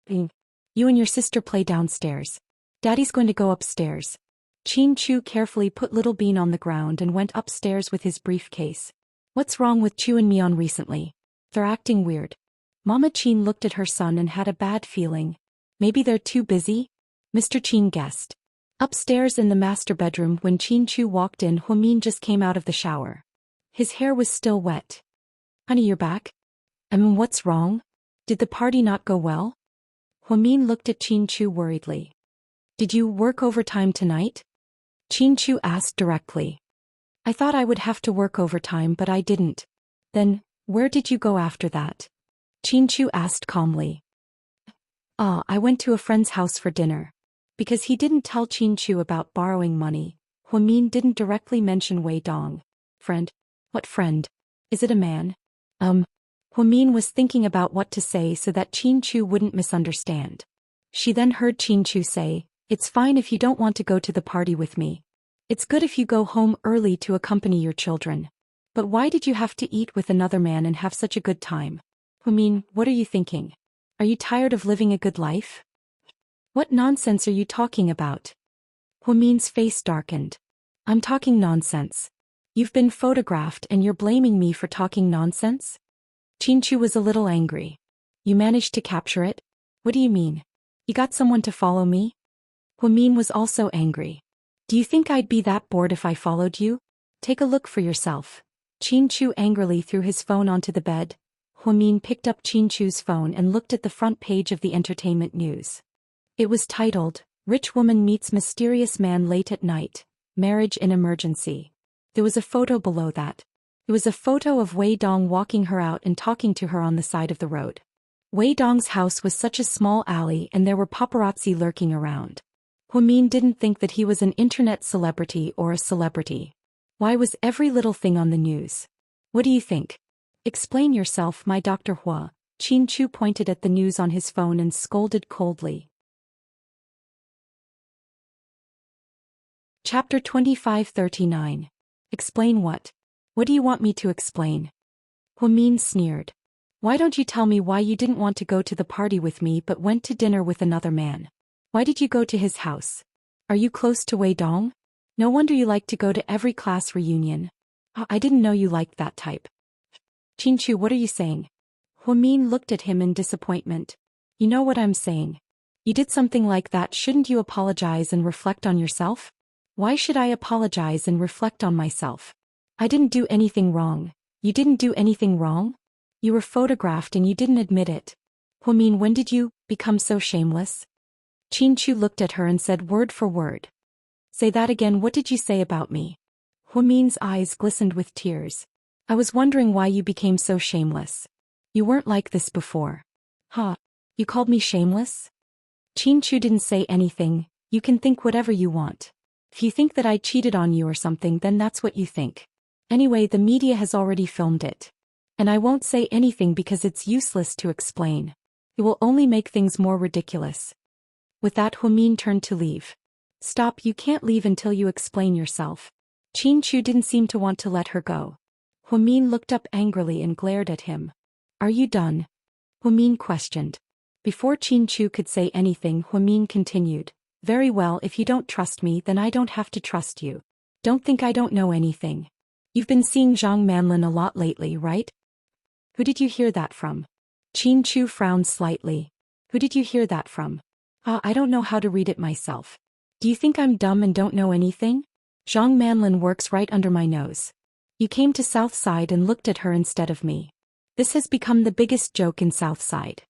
You and your sister play downstairs. Daddy's going to go upstairs. Chin Chu carefully put Little Bean on the ground and went upstairs with his briefcase. What's wrong with Chu and Mion recently? They're acting weird. Mama Chin looked at her son and had a bad feeling. Maybe they're too busy? Mr. Chin guessed. Upstairs in the master bedroom when Chin Chu walked in, Huamin just came out of the shower. His hair was still wet. Honey, you're back? What's wrong? Did the party not go well? Huamin looked at Chin Chu worriedly. Did you work overtime tonight? Chin Chu asked directly. I thought I would have to work overtime but I didn't. Then, where did you go after that? Chin Chu asked calmly. I went to a friend's house for dinner. Because he didn't tell Chin Chu about borrowing money, Huamin didn't directly mention Wei Dong. Friend? What friend? Is it a man? Huamin was thinking about what to say so that Chin Chu wouldn't misunderstand. She then heard Chin Chu say, It's fine if you don't want to go to the party with me. It's good if you go home early to accompany your children. But why did you have to eat with another man and have such a good time? Huamin, what are you thinking? Are you tired of living a good life? What nonsense are you talking about? Huamin's face darkened. I'm talking nonsense. You've been photographed and you're blaming me for talking nonsense? Chin Chu was a little angry. You managed to capture it? What do you mean? You got someone to follow me? Huamin was also angry. Do you think I'd be that bored if I followed you? Take a look for yourself. Chin Chu angrily threw his phone onto the bed. Huamin picked up Chin Chu's phone and looked at the front page of the entertainment news. It was titled, Rich Woman Meets Mysterious Man Late at Night, Marriage in Emergency. There was a photo below that. It was a photo of Wei Dong walking her out and talking to her on the side of the road. Wei Dong's house was such a small alley and there were paparazzi lurking around. Huamin didn't think that he was an internet celebrity or a celebrity. Why was every little thing on the news? What do you think? Explain yourself, my Dr. Hua. Chin Chu pointed at the news on his phone and scolded coldly. Chapter 2539. Explain what? What do you want me to explain? Huamin sneered. Why don't you tell me why you didn't want to go to the party with me but went to dinner with another man? Why did you go to his house? Are you close to Wei Dong? No wonder you like to go to every class reunion. I didn't know you liked that type. Chin Chu, what are you saying? Huamin looked at him in disappointment. You know what I'm saying. You did something like that, shouldn't you apologize and reflect on yourself? Why should I apologize and reflect on myself? I didn't do anything wrong. You didn't do anything wrong? You were photographed and you didn't admit it. Huamin, when did you become so shameless? Chin Chu looked at her and said word for word. Say that again, what did you say about me? Huamin's eyes glistened with tears. I was wondering why you became so shameless. You weren't like this before. You called me shameless? Chin Chu didn't say anything. You can think whatever you want. If you think that I cheated on you or something, then that's what you think. Anyway, the media has already filmed it. And I won't say anything because it's useless to explain. It will only make things more ridiculous. With that, Huamin turned to leave. Stop, you can't leave until you explain yourself. Chin Chu didn't seem to want to let her go. Huamin looked up angrily and glared at him. Are you done? Huamin questioned. Before Chin Chu could say anything, Huamin continued. Very well, if you don't trust me, then I don't have to trust you. Don't think I don't know anything. You've been seeing Zhang Manlin a lot lately, right? Who did you hear that from? Chin Chu frowned slightly. Who did you hear that from? I don't know how to read it myself. Do you think I'm dumb and don't know anything? Zhang Manlin works right under my nose. You came to Southside and looked at her instead of me. This has become the biggest joke in Southside.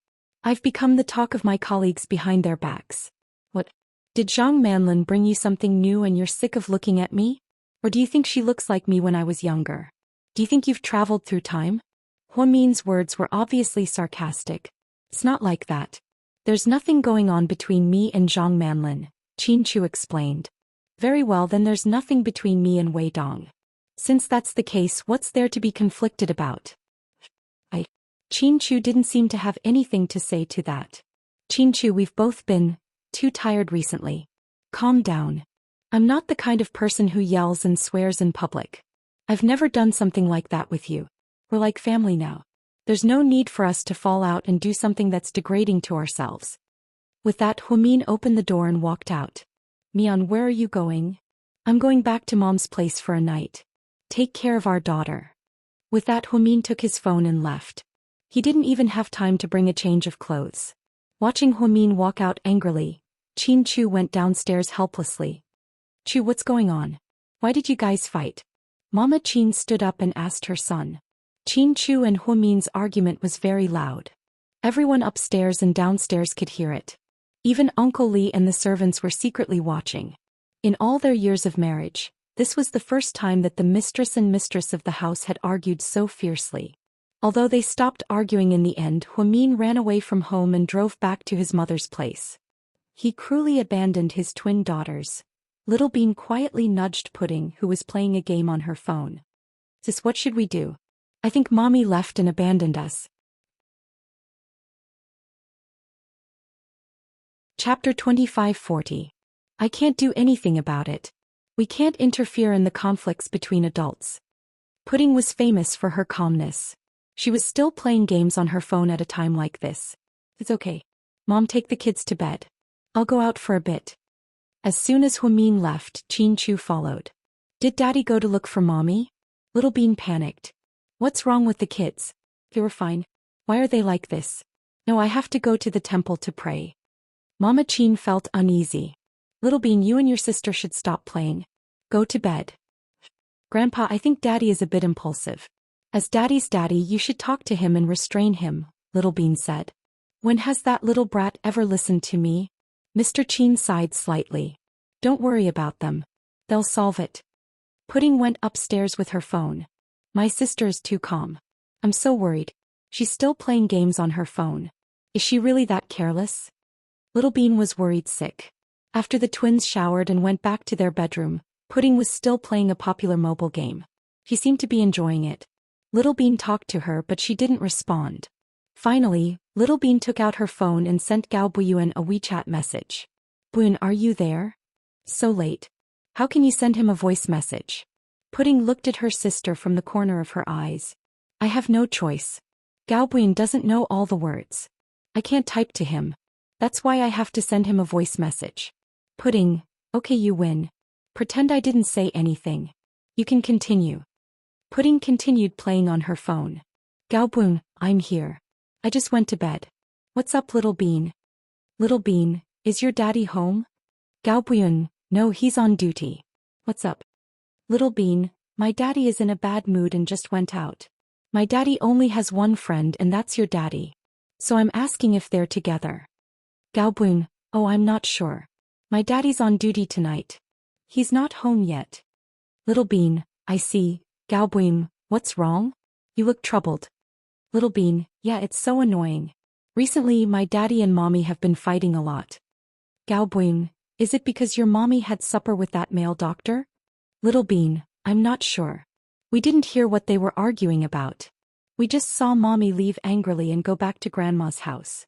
I've become the talk of my colleagues behind their backs. What? Did Zhang Manlin bring you something new and you're sick of looking at me? Or do you think she looks like me when I was younger? Do you think you've traveled through time? Huamin's words were obviously sarcastic. It's not like that. There's nothing going on between me and Zhang Manlin, Chin Chu explained. Very well, then there's nothing between me and Wei Dong. Since that's the case, what's there to be conflicted about? Chin Chu didn't seem to have anything to say to that. Chin Chu, we've both been too tired recently. Calm down. I'm not the kind of person who yells and swears in public. I've never done something like that with you. We're like family now. There's no need for us to fall out and do something that's degrading to ourselves. With that, Hwamin opened the door and walked out. Mian, where are you going? I'm going back to Mom's place for a night. Take care of our daughter. With that, Hwamin took his phone and left. He didn't even have time to bring a change of clothes. Watching Hwamin walk out angrily, Chin Chu went downstairs helplessly. Chu, what's going on? Why did you guys fight? Mama Chin stood up and asked her son. Chin Chu and Hwamin's argument was very loud. Everyone upstairs and downstairs could hear it. Even Uncle Lee and the servants were secretly watching. In all their years of marriage, this was the first time that the mistress and mistress of the house had argued so fiercely. Although they stopped arguing in the end, Hwamin ran away from home and drove back to his mother's place. He cruelly abandoned his twin daughters. Little Bean quietly nudged Pudding, who was playing a game on her phone. Sis, what should we do? I think Mommy left and abandoned us. Chapter 2540. I can't do anything about it. We can't interfere in the conflicts between adults. Pudding was famous for her calmness. She was still playing games on her phone at a time like this. It's okay. Mom, take the kids to bed. I'll go out for a bit. As soon as Hwamin left, Chin Chu followed. Did Daddy go to look for Mommy? Little Bean panicked. What's wrong with the kids? They were fine. Why are they like this? No, I have to go to the temple to pray. Mama Chin felt uneasy. Little Bean, you and your sister should stop playing. Go to bed. Grandpa, I think Daddy is a bit impulsive. As Daddy's daddy, you should talk to him and restrain him, Little Bean said. When has that little brat ever listened to me? Mr. Chin sighed slightly. Don't worry about them. They'll solve it. Pudding went upstairs with her phone. My sister is too calm. I'm so worried. She's still playing games on her phone. Is she really that careless? Little Bean was worried sick. After the twins showered and went back to their bedroom, Pudding was still playing a popular mobile game. She seemed to be enjoying it. Little Bean talked to her, but she didn't respond. Finally, Little Bean took out her phone and sent Gao Buyuan a WeChat message. Buyuan, are you there? So late. How can you send him a voice message? Pudding looked at her sister from the corner of her eyes. I have no choice. Gao Buyuan doesn't know all the words. I can't type to him. That's why I have to send him a voice message. Pudding, okay, you win. Pretend I didn't say anything. You can continue. Pudding continued playing on her phone. Gao Buyuan, I'm here. I just went to bed. What's up, Little Bean? Little Bean, is your daddy home? Gao Buyuan, no, he's on duty. What's up? Little Bean, my daddy is in a bad mood and just went out. My daddy only has one friend and that's your daddy. So I'm asking if they're together. Gao Buyuan, oh, I'm not sure. My daddy's on duty tonight. He's not home yet. Little Bean, I see. Gao Buyuan, what's wrong? You look troubled. Little Bean, yeah, it's so annoying. Recently, my daddy and mommy have been fighting a lot. Gao Buyuan, is it because your mommy had supper with that male doctor? Little Bean, I'm not sure. We didn't hear what they were arguing about. We just saw mommy leave angrily and go back to grandma's house.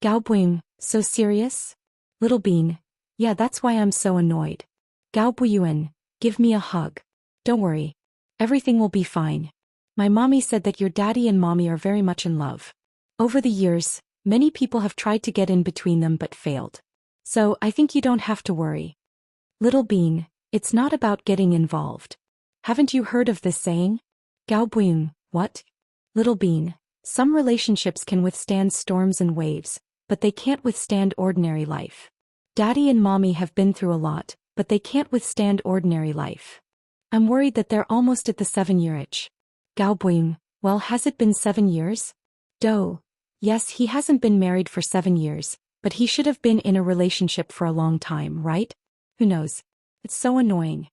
Gao Buyuan, so serious? Little Bean, yeah, that's why I'm so annoyed. Gao Buyuan, give me a hug. Don't worry. Everything will be fine. My mommy said that your daddy and mommy are very much in love. Over the years, many people have tried to get in between them but failed. So, I think you don't have to worry. Little Bean, it's not about getting involved. Haven't you heard of this saying? Gao Buyuan, what? Little Bean, some relationships can withstand storms and waves, but they can't withstand ordinary life. Daddy and mommy have been through a lot, but they can't withstand ordinary life. I'm worried that they're almost at the 7-year itch. Gao Buyuan, well, has it been 7 years? Do. Yes, he hasn't been married for 7 years, but he should have been in a relationship for a long time, right? Who knows? It's so annoying.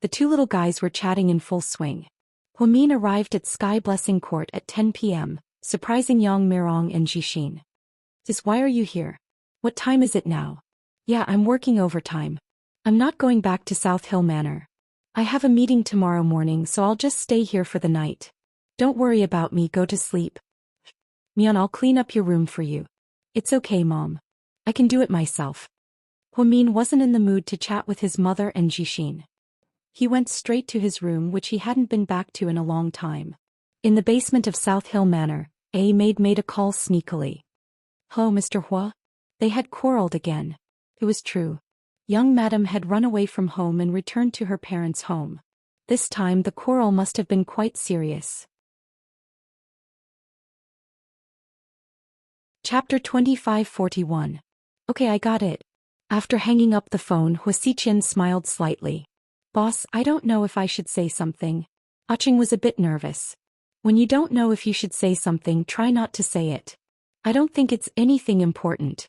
The two little guys were chatting in full swing. Hwamin arrived at Sky Blessing Court at 10 p.m., surprising Yang Mirong and Jixin. Sis, why are you here? What time is it now? Yeah, I'm working overtime. I'm not going back to South Hill Manor. I have a meeting tomorrow morning, so I'll just stay here for the night. Don't worry about me, go to sleep. Mian, I'll clean up your room for you. It's okay, Mom. I can do it myself. Hwamin wasn't in the mood to chat with his mother and Jixin. He went straight to his room, which he hadn't been back to in a long time. In the basement of South Hill Manor, a maid made a call sneakily. "Ho, Mr. Hua?" They had quarreled again. It was true. Young madam had run away from home and returned to her parents' home. This time the quarrel must have been quite serious. Chapter 2541. Okay, I got it. After hanging up the phone, Hua Xiqian smiled slightly. Boss, I don't know if I should say something. Aching was a bit nervous. When you don't know if you should say something, try not to say it. I don't think it's anything important.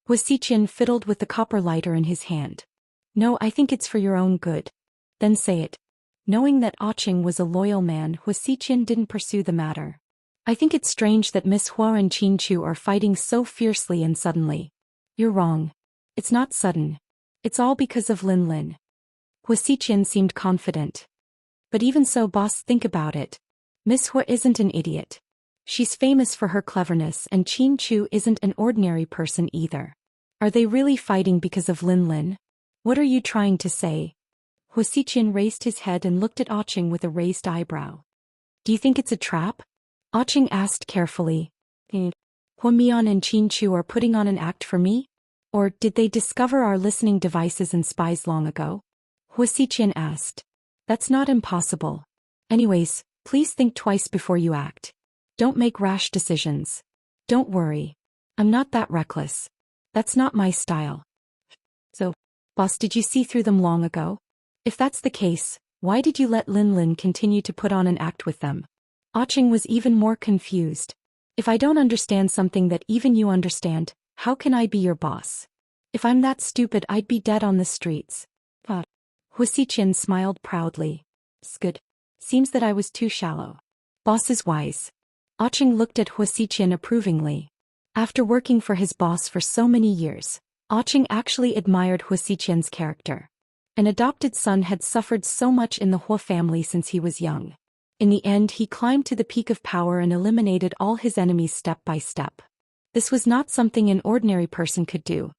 Hua Xiqian fiddled with the copper lighter in his hand. No, I think it's for your own good. Then say it. Knowing that Aching was a loyal man, Hua Xiqian didn't pursue the matter. I think it's strange that Miss Hua and Qin Chu are fighting so fiercely and suddenly. You're wrong. It's not sudden. It's all because of Lin Lin. Hua Xiqian seemed confident. But even so, boss, think about it. Miss Hua isn't an idiot. She's famous for her cleverness, and Qin Chu isn't an ordinary person either. Are they really fighting because of Lin Lin? What are you trying to say? Hua Xiqian raised his head and looked at Aching with a raised eyebrow. Do you think it's a trap? Aching asked carefully. Hua Mian and Qin Chu are putting on an act for me? Or did they discover our listening devices and spies long ago? Hua Xiqian asked. That's not impossible. Anyways, please think twice before you act. Don't make rash decisions. Don't worry. I'm not that reckless. That's not my style. So, boss, did you see through them long ago? If that's the case, why did you let Lin Lin continue to put on an act with them? Aching was even more confused. If I don't understand something that even you understand, how can I be your boss? If I'm that stupid, I'd be dead on the streets. Hua Xiqian smiled proudly. Good. Seems that I was too shallow. Boss is wise. Aching looked at Hua Xiqian approvingly. After working for his boss for so many years, Aching actually admired Hua Xiqian's character. An adopted son had suffered so much in the Hua family since he was young. In the end, he climbed to the peak of power and eliminated all his enemies step by step. This was not something an ordinary person could do.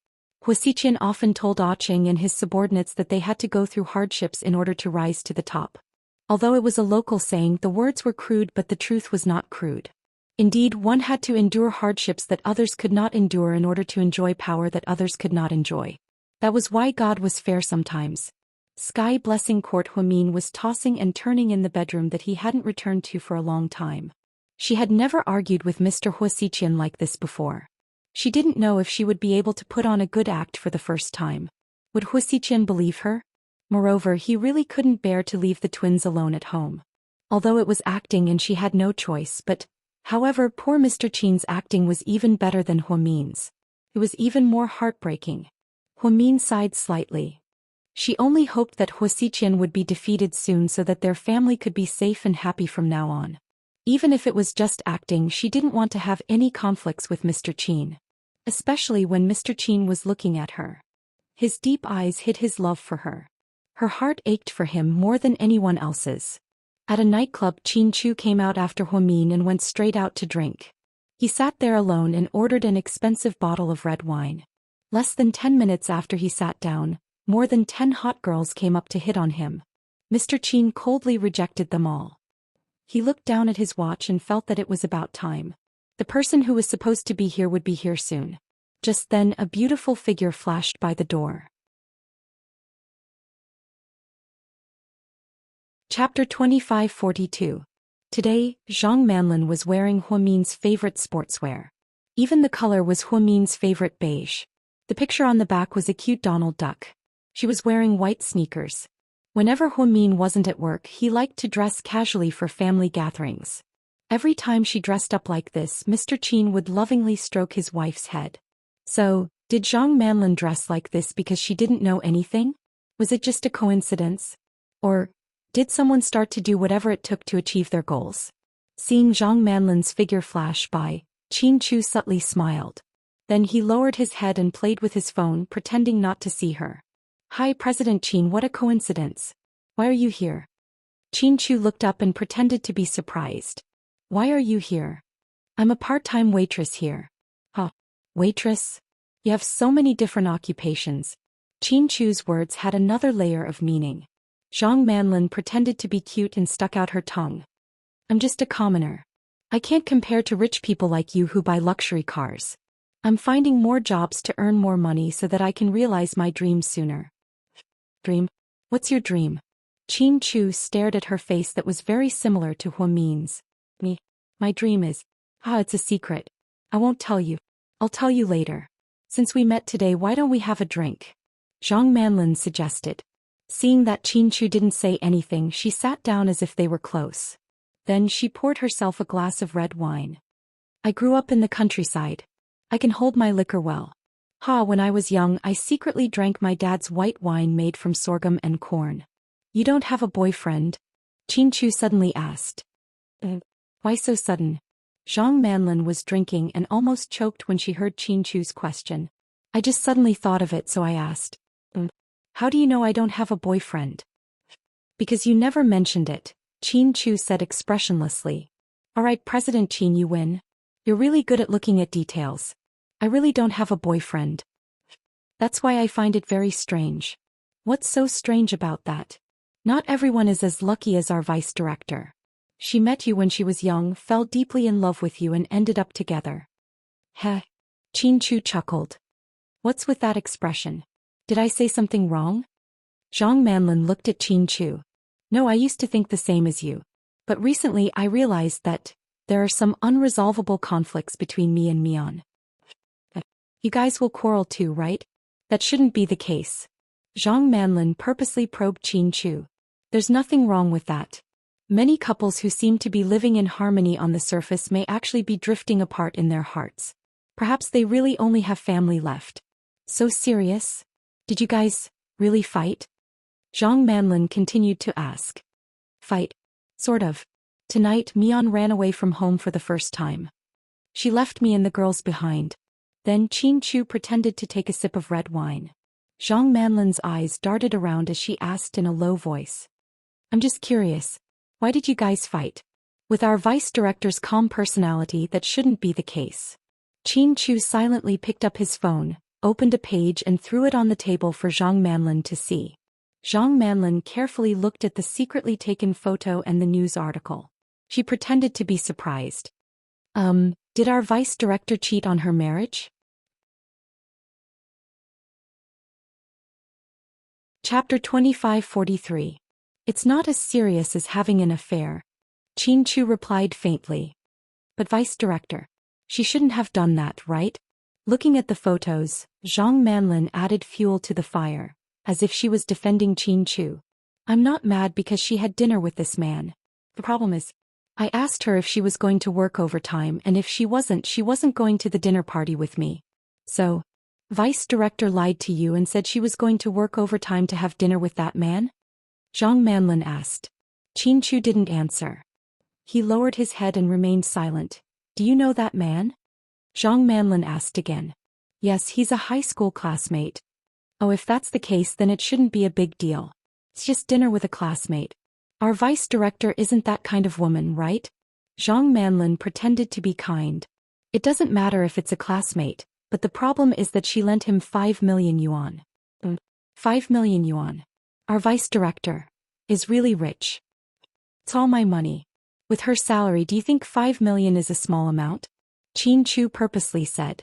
Hua Xiqian often told Aching and his subordinates that they had to go through hardships in order to rise to the top. Although it was a local saying, the words were crude, but the truth was not crude. Indeed, one had to endure hardships that others could not endure in order to enjoy power that others could not enjoy. That was why God was fair sometimes. Sky blessing Court Huamin was tossing and turning in the bedroom that he hadn't returned to for a long time. She had never argued with Mr. Hua Xiqian like this before. She didn't know if she would be able to put on a good act for the first time. Would Hua Xiqian believe her? Moreover, he really couldn't bear to leave the twins alone at home. Although it was acting and she had no choice, however, poor Mr. Qin's acting was even better than Huamin's. It was even more heartbreaking. Huamin sighed slightly. She only hoped that Hua Xiqian would be defeated soon so that their family could be safe and happy from now on. Even if it was just acting, she didn't want to have any conflicts with Mr. Qin. Especially when Mr. Qin was looking at her. His deep eyes hid his love for her. Her heart ached for him more than anyone else's. At a nightclub, Qin Chu came out after Huamin and went straight out to drink. He sat there alone and ordered an expensive bottle of red wine. Less than 10 minutes after he sat down, more than 10 hot girls came up to hit on him. Mr. Qin coldly rejected them all. He looked down at his watch and felt that it was about time. The person who was supposed to be here would be here soon. Just then, a beautiful figure flashed by the door. Chapter 2542. Today, Zhang Manlin was wearing Huamin's favorite sportswear. Even the color was Huamin's favorite beige. The picture on the back was a cute Donald Duck. She was wearing white sneakers. Whenever Huamin wasn't at work, he liked to dress casually for family gatherings. Every time she dressed up like this, Mr. Qin would lovingly stroke his wife's head. So, did Zhang Manlin dress like this because she didn't know anything? Was it just a coincidence? Or did someone start to do whatever it took to achieve their goals? Seeing Zhang Manlin's figure flash by, Qin Chu subtly smiled. Then he lowered his head and played with his phone, pretending not to see her. Hi, President Qin, what a coincidence. Why are you here? Qin Chu looked up and pretended to be surprised. Why are you here? I'm a part-time waitress here. Huh? Waitress? You have so many different occupations. Qin Chu's words had another layer of meaning. Zhang Manlin pretended to be cute and stuck out her tongue. I'm just a commoner. I can't compare to rich people like you who buy luxury cars. I'm finding more jobs to earn more money so that I can realize my dreams sooner. Dream? What's your dream? Qin Chu stared at her face that was very similar to Huamin's. Me? My dream is... it's a secret. I won't tell you. I'll tell you later. Since we met today, why don't we have a drink? Zhang Manlin suggested. Seeing that Qin Chu didn't say anything, she sat down as if they were close. Then she poured herself a glass of red wine. I grew up in the countryside. I can hold my liquor well. When I was young, I secretly drank my dad's white wine made from sorghum and corn. You don't have a boyfriend? Qin Chu suddenly asked. Why so sudden? Zhang Manlin was drinking and almost choked when she heard Qin Chu's question. I just suddenly thought of it, so I asked. How do you know I don't have a boyfriend? Because you never mentioned it, Qin Chu said expressionlessly. Alright, President Qin, you win. You're really good at looking at details. I really don't have a boyfriend. That's why I find it very strange. What's so strange about that? Not everyone is as lucky as our vice director. She met you when she was young, fell deeply in love with you and ended up together. Heh. Qin Chu chuckled. What's with that expression? Did I say something wrong? Zhang Manlin looked at Qin Chu. No, I used to think the same as you. But recently I realized that there are some unresolvable conflicts between me and Mian. You guys will quarrel too, right? That shouldn't be the case. Zhang Manlin purposely probed Qin Chu. There's nothing wrong with that. Many couples who seem to be living in harmony on the surface may actually be drifting apart in their hearts. Perhaps they really only have family left. So serious? Did you guys really fight? Zhang Manlin continued to ask. Fight? Sort of. Tonight, Mian ran away from home for the first time. She left me and the girls behind. Then Qin Chu pretended to take a sip of red wine. Zhang Manlin's eyes darted around as she asked in a low voice. I'm just curious. Why did you guys fight? With our vice director's calm personality, that shouldn't be the case. Qin Chu silently picked up his phone, opened a page and threw it on the table for Zhang Manlin to see. Zhang Manlin carefully looked at the secretly taken photo and the news article. She pretended to be surprised. Did our vice director cheat on her marriage? Chapter 2543. It's not as serious as having an affair. Qin Chu replied faintly. But vice director. She shouldn't have done that, right? Looking at the photos, Zhang Manlin added fuel to the fire, as if she was defending Qin Chu. I'm not mad because she had dinner with this man. The problem is, I asked her if she was going to work overtime, and if she wasn't going to the dinner party with me. So, vice director lied to you and said she was going to work overtime to have dinner with that man? Zhang Manlin asked. Qin Chu didn't answer. He lowered his head and remained silent. Do you know that man? Zhang Manlin asked again. Yes, he's a high school classmate. Oh, if that's the case, then it shouldn't be a big deal. It's just dinner with a classmate. Our vice director isn't that kind of woman, right? Zhang Manlin pretended to be kind. It doesn't matter if it's a classmate, but the problem is that she lent him 5 million yuan. 5 million yuan. Our vice director is really rich. It's all my money. With her salary, do you think 5 million is a small amount? Qin Chu purposely said.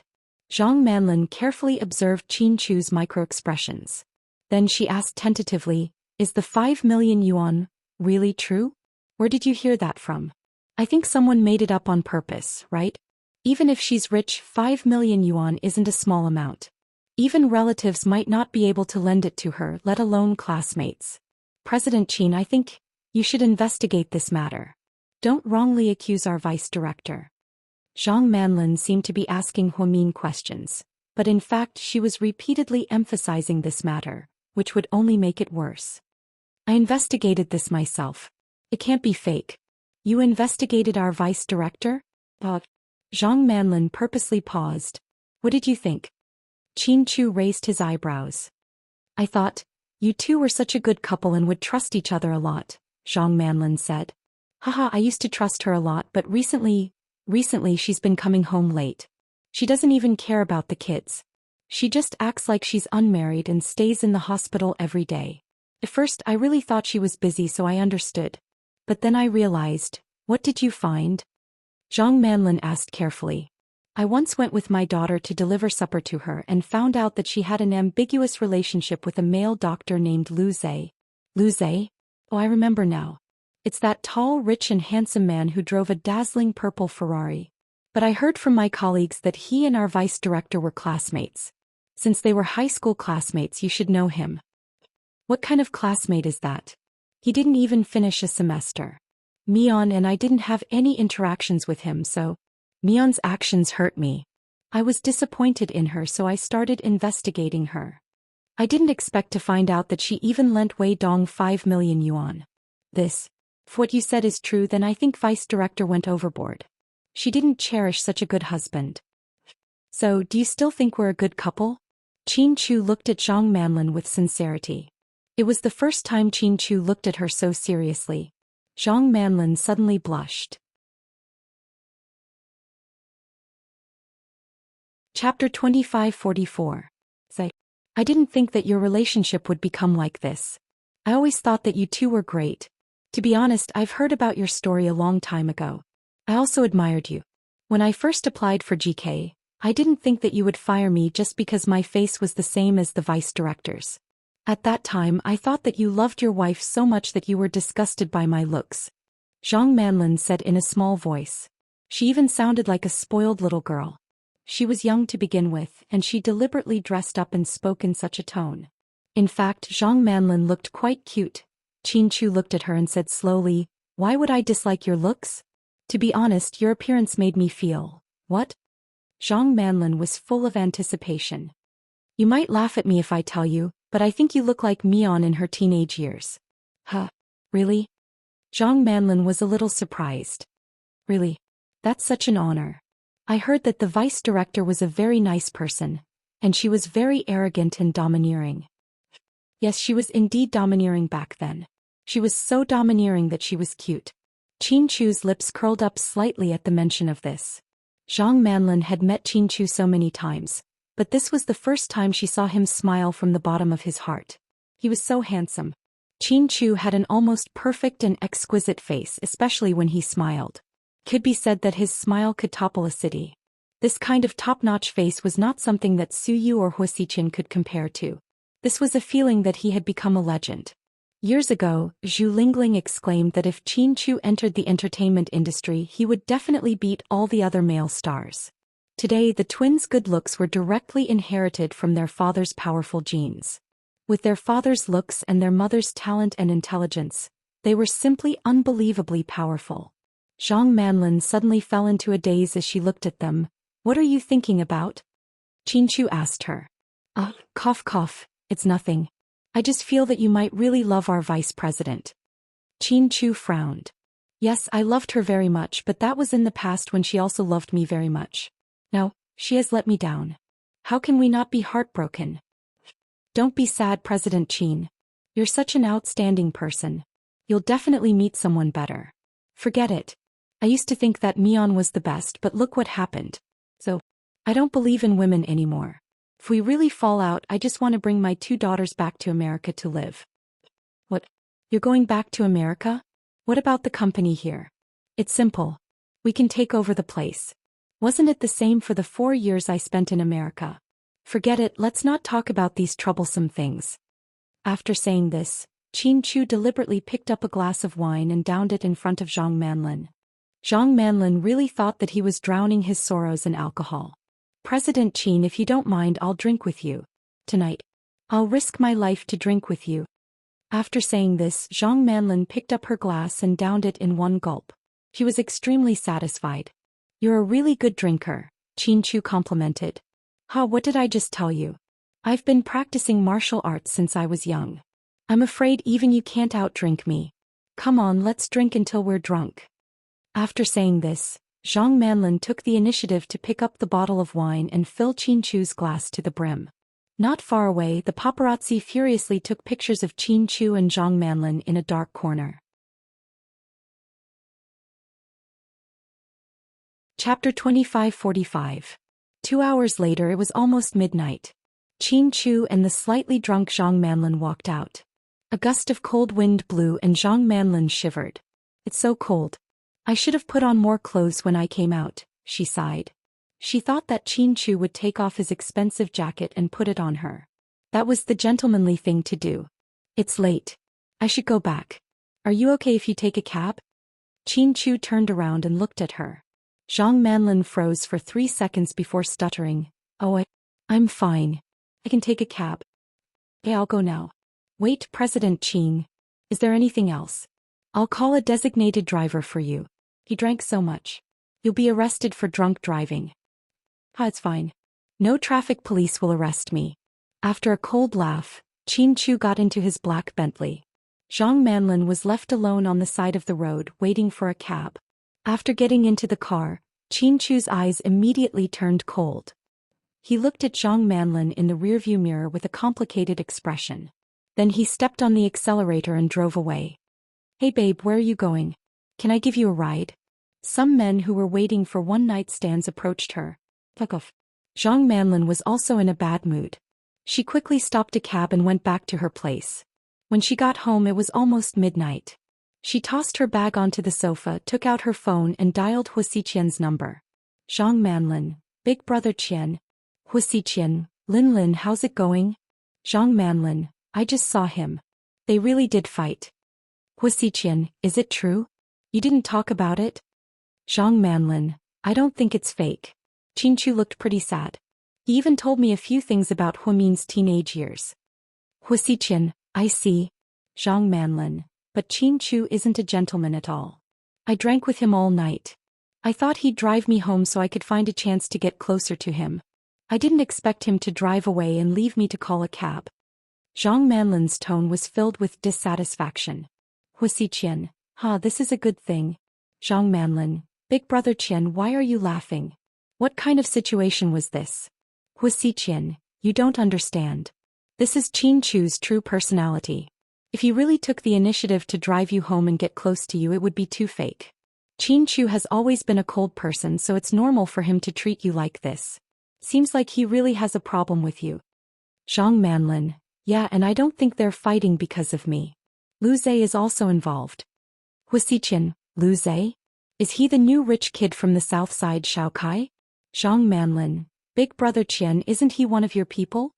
Zhang Manlin carefully observed Qin Chu's micro-expressions. Then she asked tentatively, is the 5 million yuan really true? Where did you hear that from? I think someone made it up on purpose, right? Even if she's rich, 5 million yuan isn't a small amount. Even relatives might not be able to lend it to her, let alone classmates. President Qin, I think you should investigate this matter. Don't wrongly accuse our vice director. Zhang Manlin seemed to be asking Huamin questions, but in fact she was repeatedly emphasizing this matter, which would only make it worse. I investigated this myself. It can't be fake. You investigated our vice director? Zhang Manlin purposely paused. What did you think? Qin Chu raised his eyebrows. I thought, you two were such a good couple and would trust each other a lot, Zhang Manlin said. Haha, I used to trust her a lot, but recently she's been coming home late. She doesn't even care about the kids. She just acts like she's unmarried and stays in the hospital every day. At first I really thought she was busy, so I understood. But then I realized, what did you find? Zhang Manlin asked carefully. I once went with my daughter to deliver supper to her and found out that she had an ambiguous relationship with a male doctor named Lu Zhe. Lu Zhe? Oh, I remember now. It's that tall, rich and handsome man who drove a dazzling purple Ferrari. But I heard from my colleagues that he and our vice director were classmates. Since they were high school classmates, you should know him. What kind of classmate is that? He didn't even finish a semester. Mion and I didn't have any interactions with him, so Mion's actions hurt me. I was disappointed in her, so I started investigating her. I didn't expect to find out that she even lent Wei Dong 5 million yuan. If what you said is true, then I think vice director went overboard. She didn't cherish such a good husband. So, do you still think we're a good couple? Qin Chu looked at Zhang Manlin with sincerity. It was the first time Qin Chu looked at her so seriously. Zhang Manlin suddenly blushed. Chapter 2544. Say, I didn't think that your relationship would become like this. I always thought that you two were great. To be honest, I've heard about your story a long time ago. I also admired you. When I first applied for GK, I didn't think that you would fire me just because my face was the same as the vice director's. At that time I thought that you loved your wife so much that you were disgusted by my looks. Zhang Manlin said in a small voice. She even sounded like a spoiled little girl. She was young to begin with, and she deliberately dressed up and spoke in such a tone. In fact, Zhang Manlin looked quite cute. Qin Chu looked at her and said slowly, why would I dislike your looks? To be honest, your appearance made me feel... What? Zhang Manlin was full of anticipation. You might laugh at me if I tell you, but I think you look like Mion in her teenage years. Huh? Really? Zhang Manlin was a little surprised. Really? That's such an honor. I heard that the vice director was a very nice person, and she was very arrogant and domineering. Yes, she was indeed domineering back then. She was so domineering that she was cute. Qin Chu's lips curled up slightly at the mention of this. Zhang Manlin had met Qin Chu so many times, but this was the first time she saw him smile from the bottom of his heart. He was so handsome. Qin Chu had an almost perfect and exquisite face, especially when he smiled. Could be said that his smile could topple a city. This kind of top-notch face was not something that Su Yu or Hua Xiqin could compare to. This was a feeling that he had become a legend. Years ago, Zhu Lingling exclaimed that if Qin Chu entered the entertainment industry, he would definitely beat all the other male stars. Today, the twins' good looks were directly inherited from their father's powerful genes. With their father's looks and their mother's talent and intelligence, they were simply unbelievably powerful. Zhang Manlin suddenly fell into a daze as she looked at them. What are you thinking about? Qin Chu asked her. Cough cough, it's nothing. I just feel that you might really love our vice president. Qin Chu frowned. Yes, I loved her very much, but that was in the past when she also loved me very much. Now, she has let me down. How can we not be heartbroken? Don't be sad, President Qin. You're such an outstanding person. You'll definitely meet someone better. Forget it. I used to think that Mion was the best, but look what happened. So, I don't believe in women anymore. If we really fall out, I just want to bring my 2 daughters back to America to live. What? You're going back to America? What about the company here? It's simple. We can take over the place. Wasn't it the same for the 4 years I spent in America? Forget it, let's not talk about these troublesome things. After saying this, Qin Chu deliberately picked up a glass of wine and downed it in front of Zhang Manlin. Zhang Manlin really thought that he was drowning his sorrows in alcohol. President Qin, if you don't mind, I'll drink with you. Tonight. I'll risk my life to drink with you. After saying this, Zhang Manlin picked up her glass and downed it in one gulp. She was extremely satisfied. You're a really good drinker, Qin Chu complimented. What did I just tell you? I've been practicing martial arts since I was young. I'm afraid even you can't outdrink me. Come on, let's drink until we're drunk. After saying this, Zhang Manlin took the initiative to pick up the bottle of wine and fill Qin Chu's glass to the brim. Not far away, the paparazzi furiously took pictures of Qin Chu and Zhang Manlin in a dark corner. Chapter 2545. 2 hours later, it was almost midnight. Qin Chu and the slightly drunk Zhang Manlin walked out. A gust of cold wind blew and Zhang Manlin shivered. It's so cold. I should have put on more clothes when I came out, she sighed. She thought that Qin Chu would take off his expensive jacket and put it on her. That was the gentlemanly thing to do. It's late. I should go back. Are you okay if you take a cab? Qin Chu turned around and looked at her. Zhang Manlin froze for 3 seconds before stuttering. Oh, I'm fine. I can take a cab. Okay, I'll go now. Wait, President Qing. Is there anything else? I'll call a designated driver for you. He drank so much. You'll be arrested for drunk driving. It's fine. No traffic police will arrest me. After a cold laugh, Qin Chu got into his black Bentley. Zhang Manlin was left alone on the side of the road waiting for a cab. After getting into the car, Qin Chu's eyes immediately turned cold. He looked at Zhang Manlin in the rearview mirror with a complicated expression. Then he stepped on the accelerator and drove away. Hey babe, where are you going? Can I give you a ride? Some men who were waiting for one-night stands approached her. Fuck off. Zhang Manlin was also in a bad mood. She quickly stopped a cab and went back to her place. When she got home it was almost midnight. She tossed her bag onto the sofa, took out her phone and dialed Hu Xiqian's number. Zhang Manlin, Big Brother Qian. Hu Xiqian, Lin, how's it going? Zhang Manlin, I just saw him. They really did fight. Hu Xiqian, is it true? You didn't talk about it? Zhang Manlin, I don't think it's fake. Qin Chu looked pretty sad. He even told me a few things about Hu Min's teenage years. Hu Xiqian, I see. Zhang Manlin, but Qin Chu isn't a gentleman at all. I drank with him all night. I thought he'd drive me home so I could find a chance to get closer to him. I didn't expect him to drive away and leave me to call a cab. Zhang Manlin's tone was filled with dissatisfaction. Hu Xiqian, this is a good thing. Zhang Manlin, Big Brother Qian, why are you laughing? What kind of situation was this? Hu Xiqian, you don't understand. This is Qin Chu's true personality. If he really took the initiative to drive you home and get close to you, it would be too fake. Qin Chu has always been a cold person, so it's normal for him to treat you like this. Seems like he really has a problem with you. Zhang Manlin, yeah, and I don't think they're fighting because of me. Lu Zhe is also involved. Hu Xiqian, Lu Zhe? Is he the new rich kid from the south side Shaokai? Zhang Manlin, Big Brother Qian, isn't he one of your people?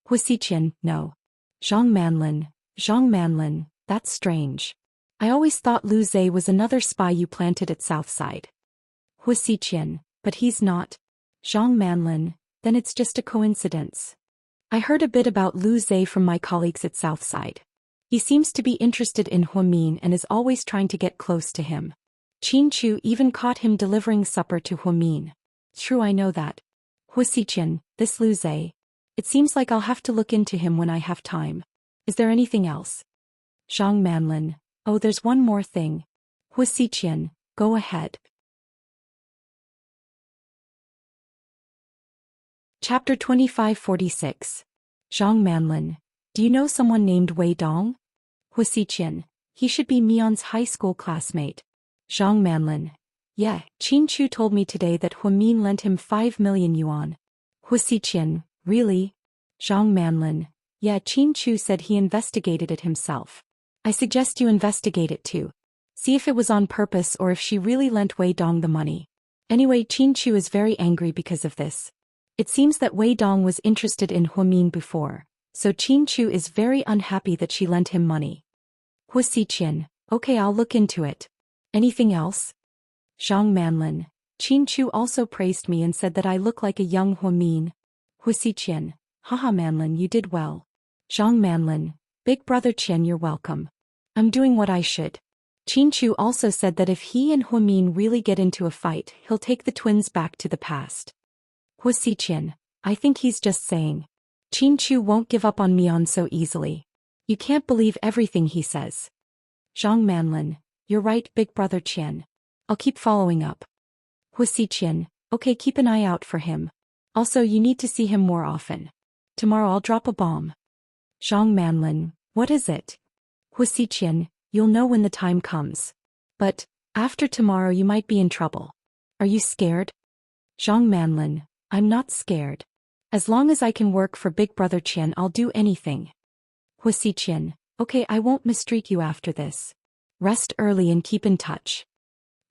Hu Xiqian, no. Zhang Manlin, that's strange. I always thought Lu Zhe was another spy you planted at Southside. Hu Xiqian, but he's not. Zhang Manlin, then it's just a coincidence. I heard a bit about Lu Zhe from my colleagues at Southside. He seems to be interested in Hu Min and is always trying to get close to him. Qin Chu even caught him delivering supper to Hu Min. True, I know that. Hu Xiqian, this Lu Zhe. It seems like I'll have to look into him when I have time. Is there anything else? Zhang Manlin, oh, there's one more thing. Hu Xiqian, go ahead. Chapter 2546. Zhang Manlin, do you know someone named Wei Dong? Hu Xiqian, he should be Mion's high school classmate. Zhang Manlin, yeah, Qin Chu told me today that Hu Min lent him 5 million yuan. Hu Xiqian, really? Zhang Manlin, yeah, Qin Chu said he investigated it himself. I suggest you investigate it too. See if it was on purpose or if she really lent Wei Dong the money. Anyway, Qin Chu is very angry because of this. It seems that Wei Dong was interested in Hu Min before, so Qin Chu is very unhappy that she lent him money. Hu Xiqian, okay, I'll look into it. Anything else? Zhang Manlin, Qin Chu also praised me and said that I look like a young Hu Min. Hu Xiqian, haha Manlin, you did well. Zhang Manlin, Big Brother Qian, you're welcome. I'm doing what I should. Qin Chu also said that if he and Hu Min really get into a fight, he'll take the twins back to the past. Hu Xiqian, I think he's just saying. Qin Chu won't give up on Mion so easily. You can't believe everything he says. Zhang Manlin, you're right, Big Brother Qian. I'll keep following up. Hu Xiqian, okay, keep an eye out for him. Also, you need to see him more often. Tomorrow I'll drop a bomb. Zhang Manlin, what is it? Hu Xiqian, you'll know when the time comes. But, after tomorrow you might be in trouble. Are you scared? Zhang Manlin, I'm not scared. As long as I can work for Big Brother Qian, I'll do anything. Hu Xiqian, Okay, I won't mistreat you after this. Rest early and keep in touch.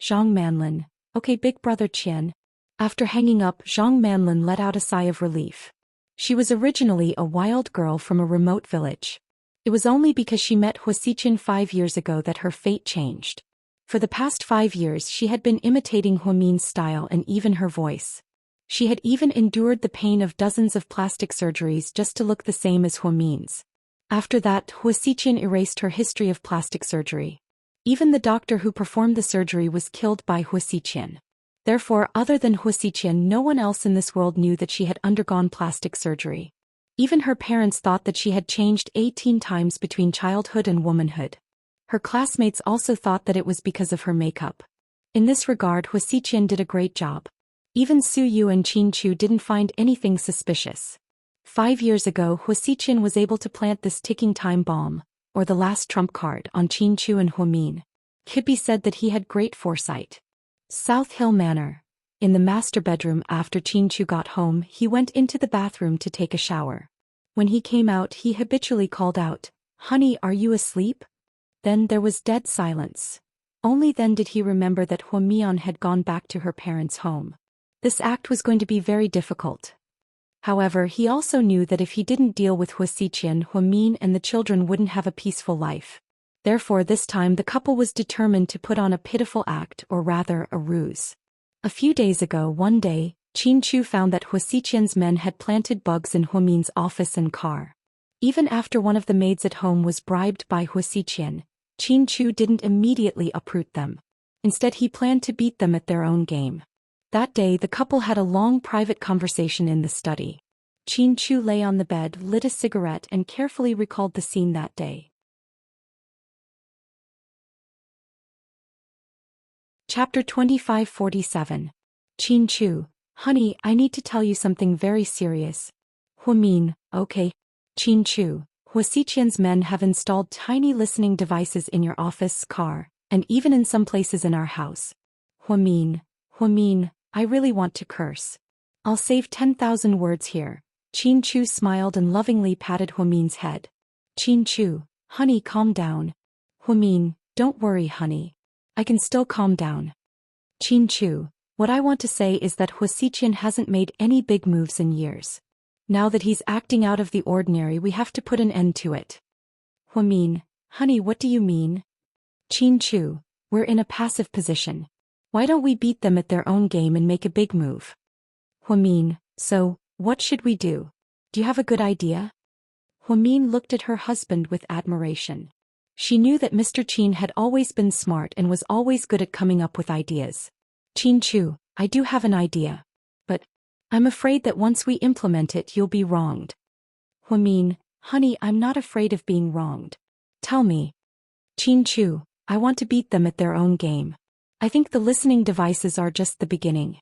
Zhang Manlin. Okay, big brother Qian. After hanging up, Zhang Manlin let out a sigh of relief. She was originally a wild girl from a remote village. It was only because she met Huasiqian 5 years ago that her fate changed. For the past 5 years she had been imitating Huamin's style and even her voice. She had even endured the pain of dozens of plastic surgeries just to look the same as Huamin's. After that, Huasiqian erased her history of plastic surgery. Even the doctor who performed the surgery was killed by Huasiqian. Therefore, other than Huasiqian, no one else in this world knew that she had undergone plastic surgery. Even her parents thought that she had changed 18 times between childhood and womanhood. Her classmates also thought that it was because of her makeup. In this regard, Huasiqian did a great job. Even Su Yu and Qin Chu didn't find anything suspicious. 5 years ago, Huasiqian was able to plant this ticking time bomb, or the last trump card, on Qin Chu and Huamin. Hippie said that he had great foresight. South Hill Manor. In the master bedroom after Qin Chu got home, he went into the bathroom to take a shower. When he came out, he habitually called out, "Honey, are you asleep?" Then there was dead silence. Only then did he remember that Huamian had gone back to her parents' home. This act was going to be very difficult. However, he also knew that if he didn't deal with Huasiqian, Huamin and the children wouldn't have a peaceful life. Therefore, this time the couple was determined to put on a pitiful act, or rather, a ruse. A few days ago, one day, Qin Chu found that Huasiqian's men had planted bugs in Huamin's office and car. Even after one of the maids at home was bribed by Huasiqian, Qin Chu didn't immediately uproot them. Instead, he planned to beat them at their own game. That day, the couple had a long private conversation in the study. Qin Chu lay on the bed, lit a cigarette, and carefully recalled the scene that day. Chapter 2547. Qin Chu. Honey, I need to tell you something very serious. Huamin, okay. Qin Chu. Huasiqian's men have installed tiny listening devices in your office, car, and even in some places in our house. Huamin, I really want to curse. I'll save 10,000 words here. Qin Chu smiled and lovingly patted Huamin's head. Qin Chu, honey, calm down. Huamin, don't worry, honey. I can still calm down. Qin Chu, what I want to say is that Huasiqian hasn't made any big moves in years. Now that he's acting out of the ordinary, we have to put an end to it. Huamin, honey, what do you mean? Qin Chu, we're in a passive position. Why don't we beat them at their own game and make a big move? Huamin, so, what should we do? Do you have a good idea? Huamin looked at her husband with admiration. She knew that Mr. Qin had always been smart and was always good at coming up with ideas. Qin Chu, I do have an idea. But I'm afraid that once we implement it, you'll be wronged. Huamin, honey, I'm not afraid of being wronged. Tell me. Qin Chu, I want to beat them at their own game. I think the listening devices are just the beginning.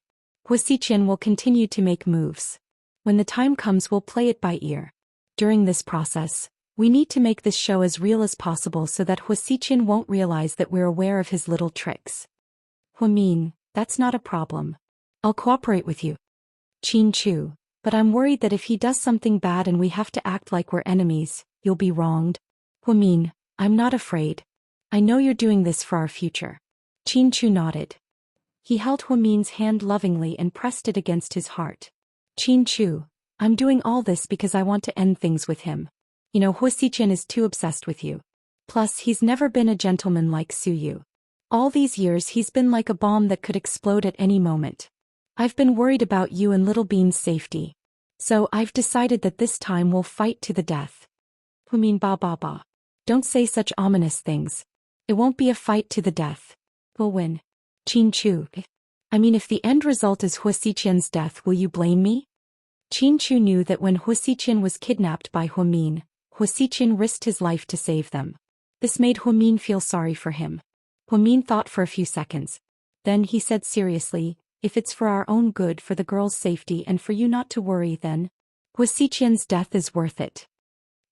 Huasiqian will continue to make moves. When the time comes, we'll play it by ear. During this process, we need to make this show as real as possible so that Huasiqian won't realize that we're aware of his little tricks. Huamin, that's not a problem. I'll cooperate with you. Qin Chu, but I'm worried that if he does something bad and we have to act like we're enemies, you'll be wronged. Huamin, I'm not afraid. I know you're doing this for our future. Qin Chu nodded. He held Huamin's hand lovingly and pressed it against his heart. Qin Chu, I'm doing all this because I want to end things with him. You know, Huasiqian is too obsessed with you. Plus, he's never been a gentleman like Su Yu. All these years he's been like a bomb that could explode at any moment. I've been worried about you and Little Bean's safety. So I've decided that this time we'll fight to the death. Huamin, ba. Don't say such ominous things. It won't be a fight to the death. We'll win. Qin Chu. I mean, if the end result is Huasiqian's death, will you blame me? Qin Chu knew that when Huasiqian was kidnapped by Huamin, Huasiqian risked his life to save them. This made Huamin feel sorry for him. Huamin thought for a few seconds. Then he said seriously, if it's for our own good, for the girl's safety and for you not to worry, then Huasiqian's death is worth it.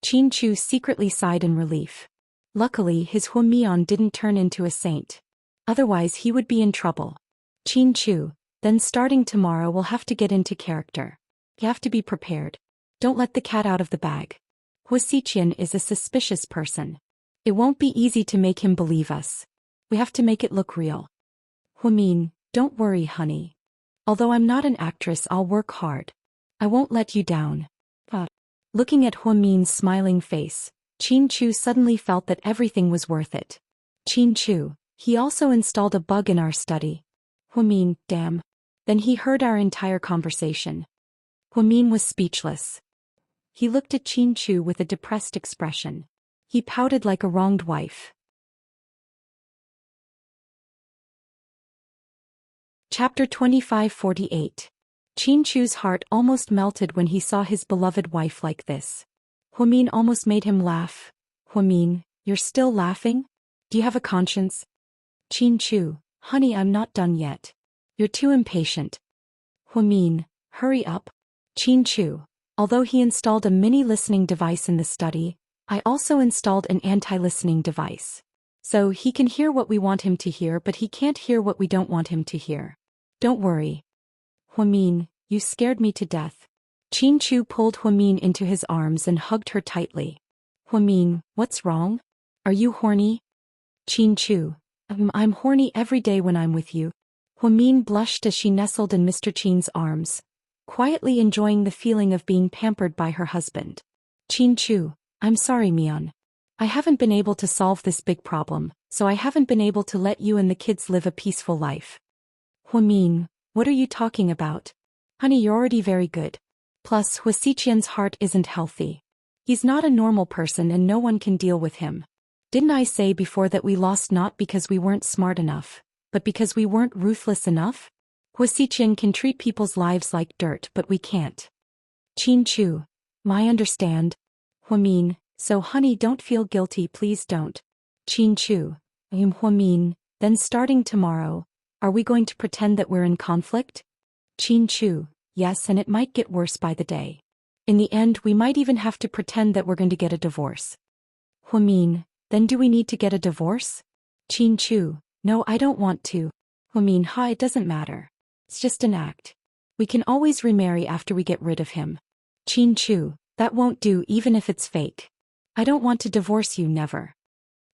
Qin Chu secretly sighed in relief. Luckily, his Huamian didn't turn into a saint. Otherwise he would be in trouble. Qin Chu, then starting tomorrow we'll have to get into character. You have to be prepared. Don't let the cat out of the bag. Hua Xiqian is a suspicious person. It won't be easy to make him believe us. We have to make it look real. Huamin, don't worry, honey. Although I'm not an actress, I'll work hard. I won't let you down. Looking at Huamin's smiling face, Qin Chu suddenly felt that everything was worth it. Qin Chu, he also installed a bug in our study. Huamin, damn. Then he heard our entire conversation. Huamin was speechless. He looked at Qin Chu with a depressed expression. He pouted like a wronged wife. Chapter 2548. Qin Chu's heart almost melted when he saw his beloved wife like this. Huamin almost made him laugh. Huamin, you're still laughing? Do you have a conscience? Qin Chu, honey, I'm not done yet. You're too impatient. Huamin, hurry up. Qin Chu, although he installed a mini listening device in the study, I also installed an anti-listening device. So he can hear what we want him to hear, but he can't hear what we don't want him to hear. Don't worry. Huamin, you scared me to death. Qin Chu pulled Huamin into his arms and hugged her tightly. Huamin, what's wrong? Are you horny? Qin Chu, I'm horny every day when I'm with you. Huamin blushed as she nestled in Mr. Qin's arms, quietly enjoying the feeling of being pampered by her husband. Qin Chu, I'm sorry, Mian. I haven't been able to solve this big problem, so I haven't been able to let you and the kids live a peaceful life. Huamin, what are you talking about? Honey, you're already very good. Plus, Hua Xiqian's heart isn't healthy. He's not a normal person and no one can deal with him. Didn't I say before that we lost not because we weren't smart enough, but because we weren't ruthless enough? Hua Xiqian can treat people's lives like dirt, but we can't. Qin Chu, I understand. Huamin, so honey, don't feel guilty, please don't. Qin Chu, Huamin, then starting tomorrow, are we going to pretend that we're in conflict? Qin Chu, yes, and it might get worse by the day. In the end, we might even have to pretend that we're going to get a divorce. Huamin, then do we need to get a divorce? Qin Chu, no, I don't want to. Huamin, it doesn't matter. It's just an act. We can always remarry after we get rid of him. Qin Chu, that won't do even if it's fake. I don't want to divorce you, never.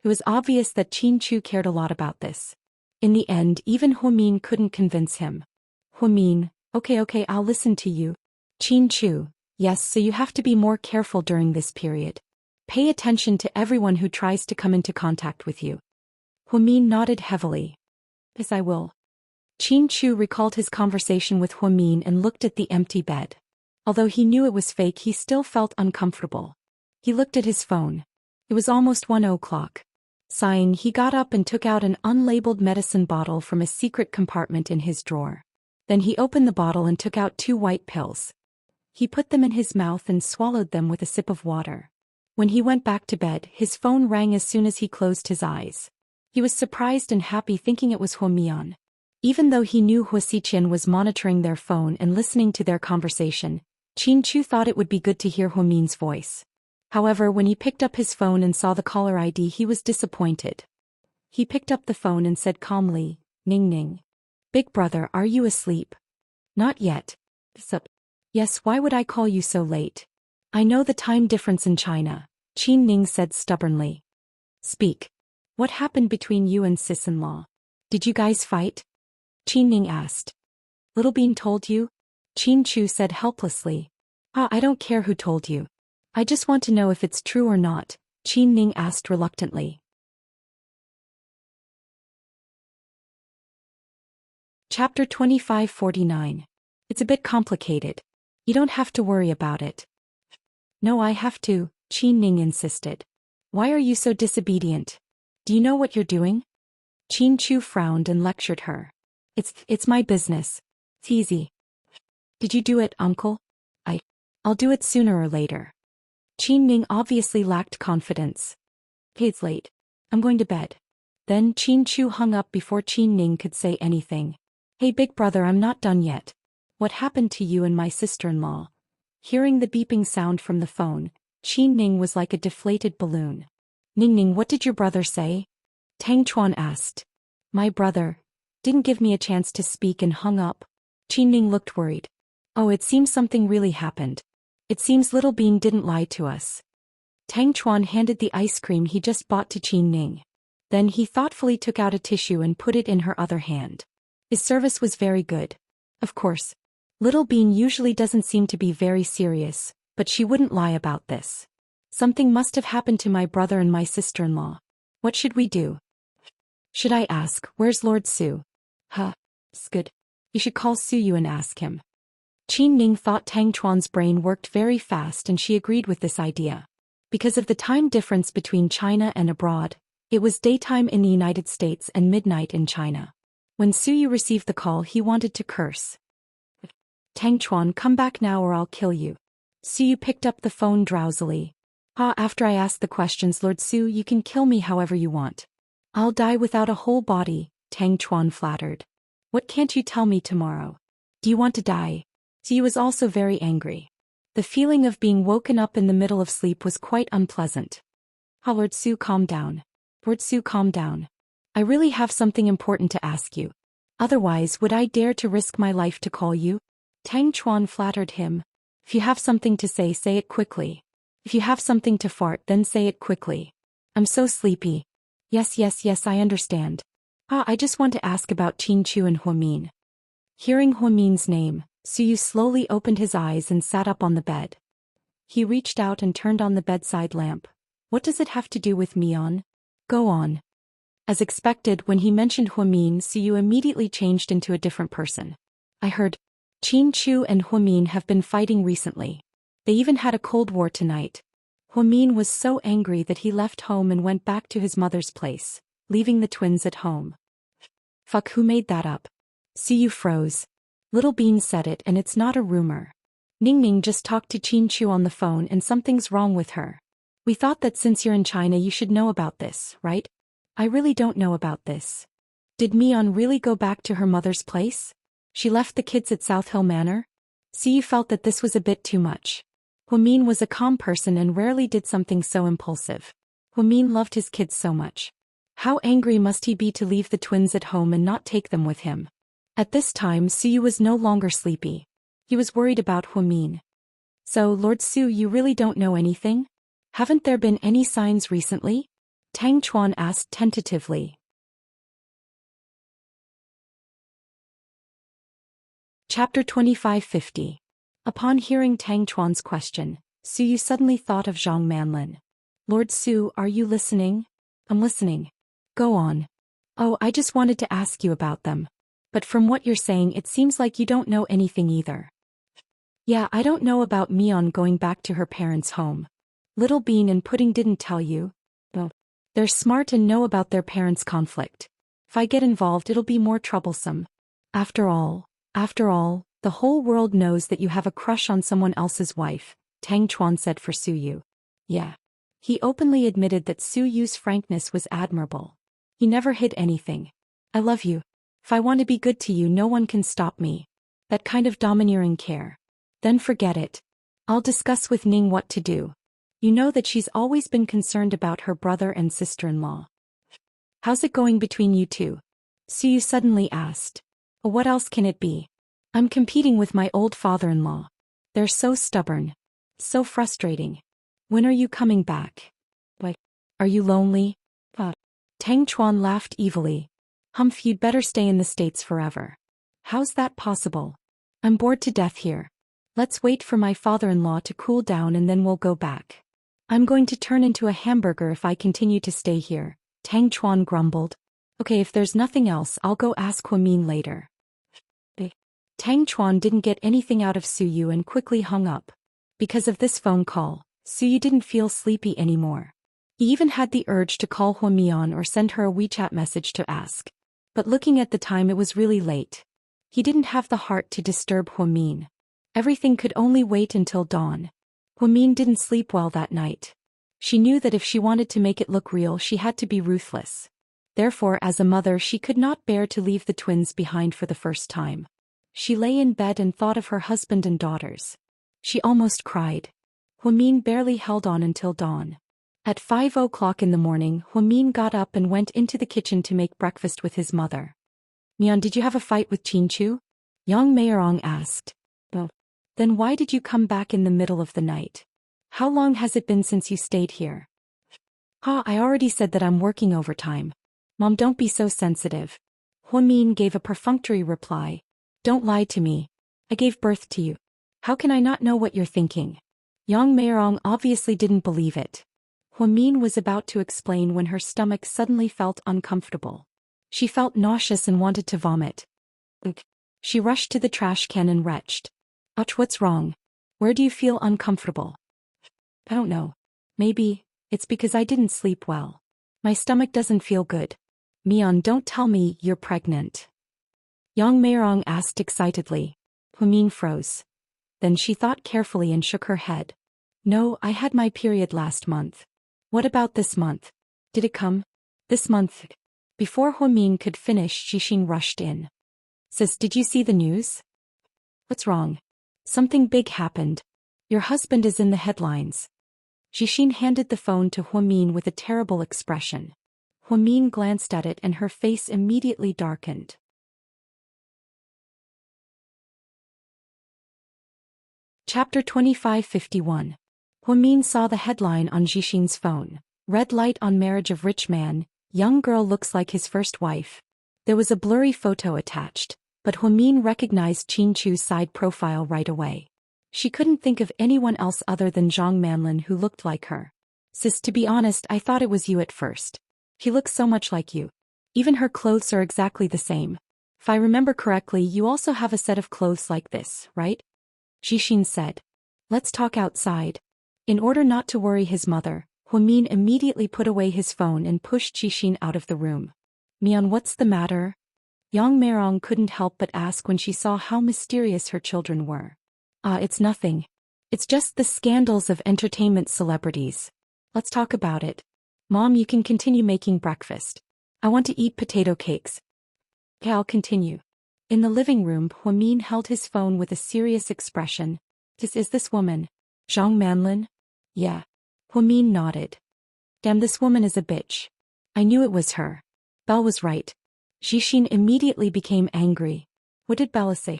It was obvious that Qin Chu cared a lot about this. In the end, even Huamin couldn't convince him. Huamin, okay, I'll listen to you. Qin Chu, yes, so you have to be more careful during this period. Pay attention to everyone who tries to come into contact with you. Huamin nodded heavily. Yes, I will. Qin Chu recalled his conversation with Huamin and looked at the empty bed. Although he knew it was fake, he still felt uncomfortable. He looked at his phone. It was almost 1 o'clock. Sighing, he got up and took out an unlabeled medicine bottle from a secret compartment in his drawer. Then he opened the bottle and took out 2 white pills. He put them in his mouth and swallowed them with a sip of water. When he went back to bed, his phone rang as soon as he closed his eyes. He was surprised and happy, thinking it was Huamian. Even though he knew Hua Xiqian was monitoring their phone and listening to their conversation, Qin Chu thought it would be good to hear Huamin's voice. However, when he picked up his phone and saw the caller ID, he was disappointed. He picked up the phone and said calmly, Ning Ning. Big brother, are you asleep? Not yet. Sup? Yes, why would I call you so late? I know the time difference in China, Qin Ning said stubbornly. Speak. What happened between you and sis-in-law? Did you guys fight? Qin Ning asked. Little Bean told you? Qin Chu said helplessly. I don't care who told you. I just want to know if it's true or not, Qin Ning asked reluctantly. Chapter 2549. It's a bit complicated. You don't have to worry about it. No, I have to, Qin Ning insisted. Why are you so disobedient? Do you know what you're doing? Qin Chu frowned and lectured her. It's my business. It's easy. Did you do it, uncle? I'll do it sooner or later. Qin Ning obviously lacked confidence. Okay, it's late. I'm going to bed. Then Qin Chu hung up before Qin Ning could say anything. Hey big brother, I'm not done yet. What happened to you and my sister-in-law? Hearing the beeping sound from the phone, Qin Ning was like a deflated balloon. Ning Ning, what did your brother say? Tang Chuan asked. My brother didn't give me a chance to speak and hung up. Qin Ning looked worried. Oh, it seems something really happened. It seems Little Bean didn't lie to us. Tang Chuan handed the ice cream he just bought to Qin Ning. Then he thoughtfully took out a tissue and put it in her other hand. His service was very good. Of course. Little Bean usually doesn't seem to be very serious, but she wouldn't lie about this. Something must have happened to my brother and my sister-in-law. What should we do? Should I ask, where's Lord Su? It's good. You should call Su Yu and ask him. Qin Ning thought Tang Chuan's brain worked very fast and she agreed with this idea. Because of the time difference between China and abroad, it was daytime in the United States and midnight in China. When Su Yu received the call, he wanted to curse. Tang Chuan, come back now or I'll kill you. Su Yu picked up the phone drowsily. After I ask the questions, Lord Su, you can kill me however you want. I'll die without a whole body, Tang Chuan flattered. What can't you tell me tomorrow? Do you want to die? Su Yu was also very angry. The feeling of being woken up in the middle of sleep was quite unpleasant. Lord Su, calm down. Lord Su, calm down. I really have something important to ask you. Otherwise, would I dare to risk my life to call you? Tang Chuan flattered him. If you have something to say it quickly. If you have something to fart, then say it quickly. I'm so sleepy. Yes, I understand. I just want to ask about Qin Chu and Huamin. Hearing Huamin's name, Su Yu slowly opened his eyes and sat up on the bed. He reached out and turned on the bedside lamp. What does it have to do with Mian? Go on. As expected, when he mentioned Huamin, Su Yu immediately changed into a different person. I heard, Qin Chu and Huamin have been fighting recently. They even had a cold war tonight. Huamin was so angry that he left home and went back to his mother's place, leaving the twins at home. Fuck, who made that up? Su Yu froze. Little Bean said it and it's not a rumor. Ningning just talked to Qin Chu on the phone and something's wrong with her. We thought that since you're in China you should know about this, right? I really don't know about this. Did Mian really go back to her mother's place? She left the kids at South Hill Manor? Su Yu felt that this was a bit too much. Huamin was a calm person and rarely did something so impulsive. Huamin loved his kids so much. How angry must he be to leave the twins at home and not take them with him? At this time, Su Yu was no longer sleepy. He was worried about Huamin. So, Lord Su, you really don't know anything? Haven't there been any signs recently? Tang Chuan asked tentatively. Chapter 2550. Upon hearing Tang Chuan's question, Su Yu suddenly thought of Zhang Manlin. Lord Su, are you listening? I'm listening. Go on. Oh, I just wanted to ask you about them. But from what you're saying, it seems like you don't know anything either. Yeah, I don't know about Mian going back to her parents' home. Little Bean and Pudding didn't tell you? Well, they're smart and know about their parents' conflict. If I get involved, it'll be more troublesome. After all, the whole world knows that you have a crush on someone else's wife, Tang Chuan said for Su Yu. Yeah. He openly admitted that Su Yu's frankness was admirable. He never hid anything. I love you. If I want to be good to you, no one can stop me. That kind of domineering care. Then forget it. I'll discuss with Ning what to do. You know that she's always been concerned about her brother and sister-in-law. How's it going between you two? Su Yu suddenly asked. What else can it be? I'm competing with my old father-in-law. They're so stubborn. So frustrating. When are you coming back? What? Are you lonely? Tang Chuan laughed evilly. Humph, you'd better stay in the States forever. How's that possible? I'm bored to death here. Let's wait for my father-in-law to cool down and then we'll go back. I'm going to turn into a hamburger if I continue to stay here, Tang Chuan grumbled. Okay, if there's nothing else, I'll go ask Huamin later. Tang Chuan didn't get anything out of Su Yu and quickly hung up. Because of this phone call, Su Yu didn't feel sleepy anymore. He even had the urge to call Huamian or send her a WeChat message to ask. But looking at the time, it was really late. He didn't have the heart to disturb Huamin. Everything could only wait until dawn. Huamin didn't sleep well that night. She knew that if she wanted to make it look real, she had to be ruthless. Therefore, as a mother, she could not bear to leave the twins behind for the first time. She lay in bed and thought of her husband and daughters. She almost cried. Huamin barely held on until dawn. At 5 o'clock in the morning, Huamin got up and went into the kitchen to make breakfast with his mother. Mian, did you have a fight with Qin Chu? Yang Meirong asked. Well, then why did you come back in the middle of the night? How long has it been since you stayed here? I already said that I'm working overtime. Mom, don't be so sensitive. Huamin gave a perfunctory reply. Don't lie to me. I gave birth to you. How can I not know what you're thinking? Yang Meirong obviously didn't believe it. Huamin was about to explain when her stomach suddenly felt uncomfortable. She felt nauseous and wanted to vomit. Ugh. She rushed to the trash can and retched. Ouch, what's wrong? Where do you feel uncomfortable? I don't know. Maybe it's because I didn't sleep well. My stomach doesn't feel good. Mian, don't tell me you're pregnant. Yang Meirong asked excitedly. Huamin froze. Then she thought carefully and shook her head. No, I had my period last month. What about this month? Did it come? This month? Before Huamin could finish, Jixin rushed in. Sis, did you see the news? What's wrong? Something big happened. Your husband is in the headlines. Jixin handed the phone to Huamin with a terrible expression. Huamin glanced at it and her face immediately darkened. Chapter 2551. Huamin saw the headline on Jixin's phone. Red light on marriage of rich man, young girl looks like his first wife. There was a blurry photo attached, but Huamin recognized Qin Chu's side profile right away. She couldn't think of anyone else other than Zhang Manlin who looked like her. Sis, to be honest, I thought it was you at first. He looks so much like you. Even her clothes are exactly the same. If I remember correctly, you also have a set of clothes like this, right? Jixin said. Let's talk outside. In order not to worry his mother, Huamin immediately put away his phone and pushed Jixin out of the room. Mian, what's the matter? Yang Meirong couldn't help but ask when she saw how mysterious her children were. It's nothing. It's just the scandals of entertainment celebrities. Let's talk about it. Mom, you can continue making breakfast. I want to eat potato cakes. Okay, I'll continue. In the living room, Huamin held his phone with a serious expression. Is this woman Zhang Manlin? Yeah. Huamin nodded. Damn, this woman is a bitch. I knew it was her. Belle was right. Jixin immediately became angry. What did Bella say?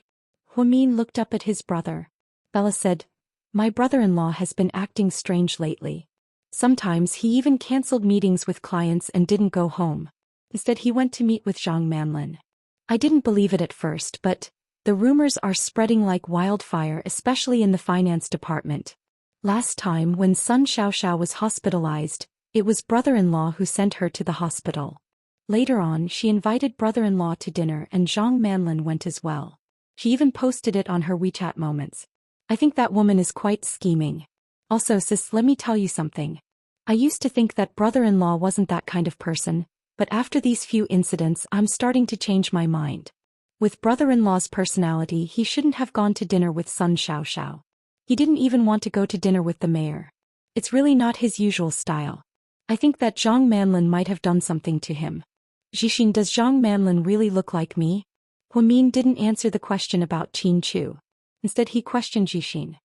Huamin looked up at his brother. Bella said, my brother-in-law has been acting strange lately. Sometimes he even cancelled meetings with clients and didn't go home. Instead, he went to meet with Zhang Manlin. I didn't believe it at first, but the rumors are spreading like wildfire, especially in the finance department. Last time when Sun Xiaoxiao was hospitalized, it was brother-in-law who sent her to the hospital. Later on, she invited brother-in-law to dinner and Zhang Manlin went as well. She even posted it on her WeChat moments. I think that woman is quite scheming. Also, sis, let me tell you something. I used to think that brother-in-law wasn't that kind of person, but after these few incidents I'm starting to change my mind. With brother-in-law's personality, he shouldn't have gone to dinner with Sun Xiaoxiao. He didn't even want to go to dinner with the mayor. It's really not his usual style. I think that Zhang Manlin might have done something to him. Jixin, does Zhang Manlin really look like me? Huamin didn't answer the question about Qin Chu. Instead he questioned Jixin.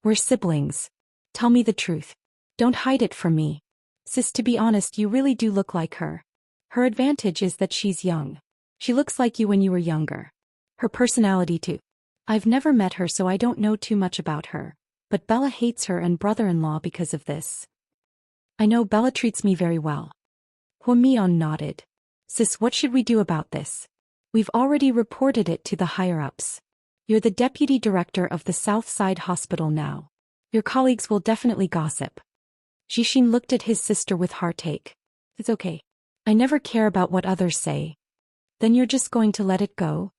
We're siblings. Tell me the truth. Don't hide it from me. Sis, to be honest, you really do look like her. Her advantage is that she's young. She looks like you when you were younger. Her personality too. I've never met her, so I don't know too much about her, but Bella hates her and brother-in-law because of this. I know Bella treats me very well. Huamian nodded. Sis, what should we do about this? We've already reported it to the higher-ups. You're the deputy director of the South Side Hospital now. Your colleagues will definitely gossip. Jixin looked at his sister with heartache. It's okay. I never care about what others say. Then you're just going to let it go?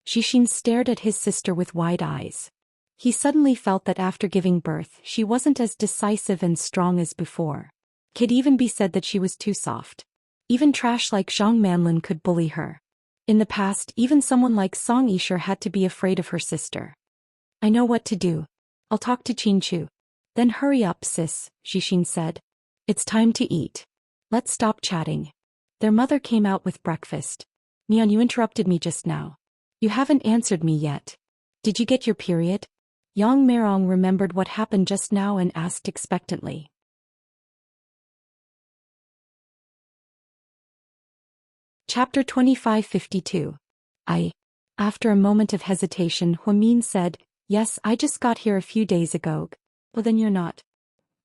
Jixin stared at his sister with wide eyes. He suddenly felt that after giving birth, she wasn't as decisive and strong as before. Could even be said that she was too soft. Even trash like Zhang Manlin could bully her. In the past, even someone like Song Yisher had to be afraid of her sister. I know what to do. I'll talk to Qin Chu. Then hurry up, sis, Jixin said. It's time to eat. Let's stop chatting. Their mother came out with breakfast. Mian, you interrupted me just now. You haven't answered me yet. Did you get your period? Yang Meirong remembered what happened just now and asked expectantly. Chapter 2552. After a moment of hesitation, Huamin said, yes, I just got here a few days ago. Well, then you're not.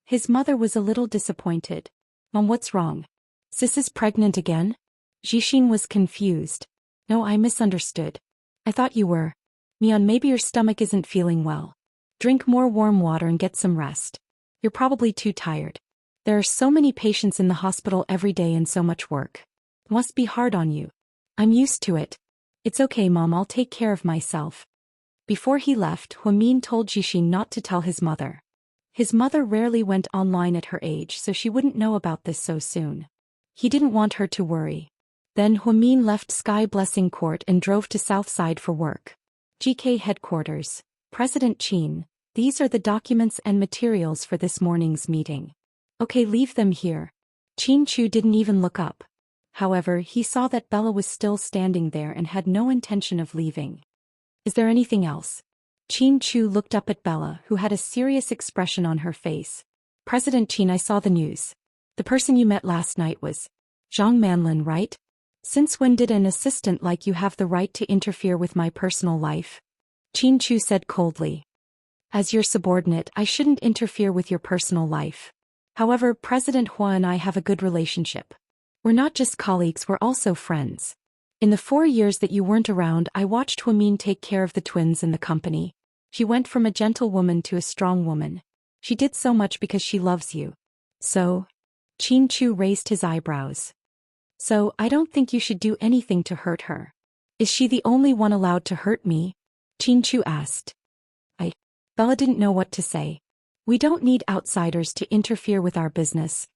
His mother was a little disappointed. Mom, what's wrong? Sis is pregnant again? Jixin was confused. No, I misunderstood. I thought you were. Mian, maybe your stomach isn't feeling well. Drink more warm water and get some rest. You're probably too tired. There are so many patients in the hospital every day and so much work. It must be hard on you. I'm used to it. It's okay, Mom, I'll take care of myself. Before he left, Huamin told Jixin not to tell his mother. His mother rarely went online at her age, so she wouldn't know about this so soon. He didn't want her to worry. Then Huamin left Sky Blessing Court and drove to Southside for work. GK Headquarters. President Qin, these are the documents and materials for this morning's meeting. Okay, leave them here. Qin Chu didn't even look up. However, he saw that Bella was still standing there and had no intention of leaving. Is there anything else? Qin Chu looked up at Bella, who had a serious expression on her face. President Qin, I saw the news. The person you met last night was Zhang Manlin, right? Since when did an assistant like you have the right to interfere with my personal life? Qin Chu said coldly. As your subordinate, I shouldn't interfere with your personal life. However, President Hua and I have a good relationship. We're not just colleagues, we're also friends. In the 4 years that you weren't around, I watched Huamin take care of the twins in the company. She went from a gentle woman to a strong woman. She did so much because she loves you. So? Qin Chu raised his eyebrows. So, I don't think you should do anything to hurt her. Is she the only one allowed to hurt me? Qin Chu asked. Bella didn't know what to say. We don't need outsiders to interfere with our business.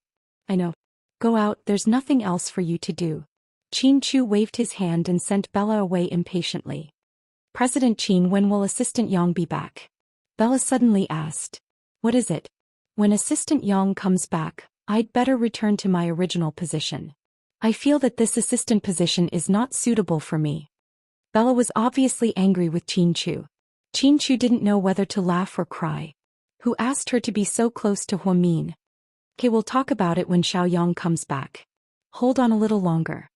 I know. Go out, there's nothing else for you to do. Qin Chu waved his hand and sent Bella away impatiently. President Qin, when will Assistant Yang be back? Bella suddenly asked. What is it? When Assistant Yang comes back, I'd better return to my original position. I feel that this assistant position is not suitable for me. Bella was obviously angry with Qin Chu. Qin Chu didn't know whether to laugh or cry. Who asked her to be so close to Huamin? Okay, we'll talk about it when Xiaoyang comes back. Hold on a little longer.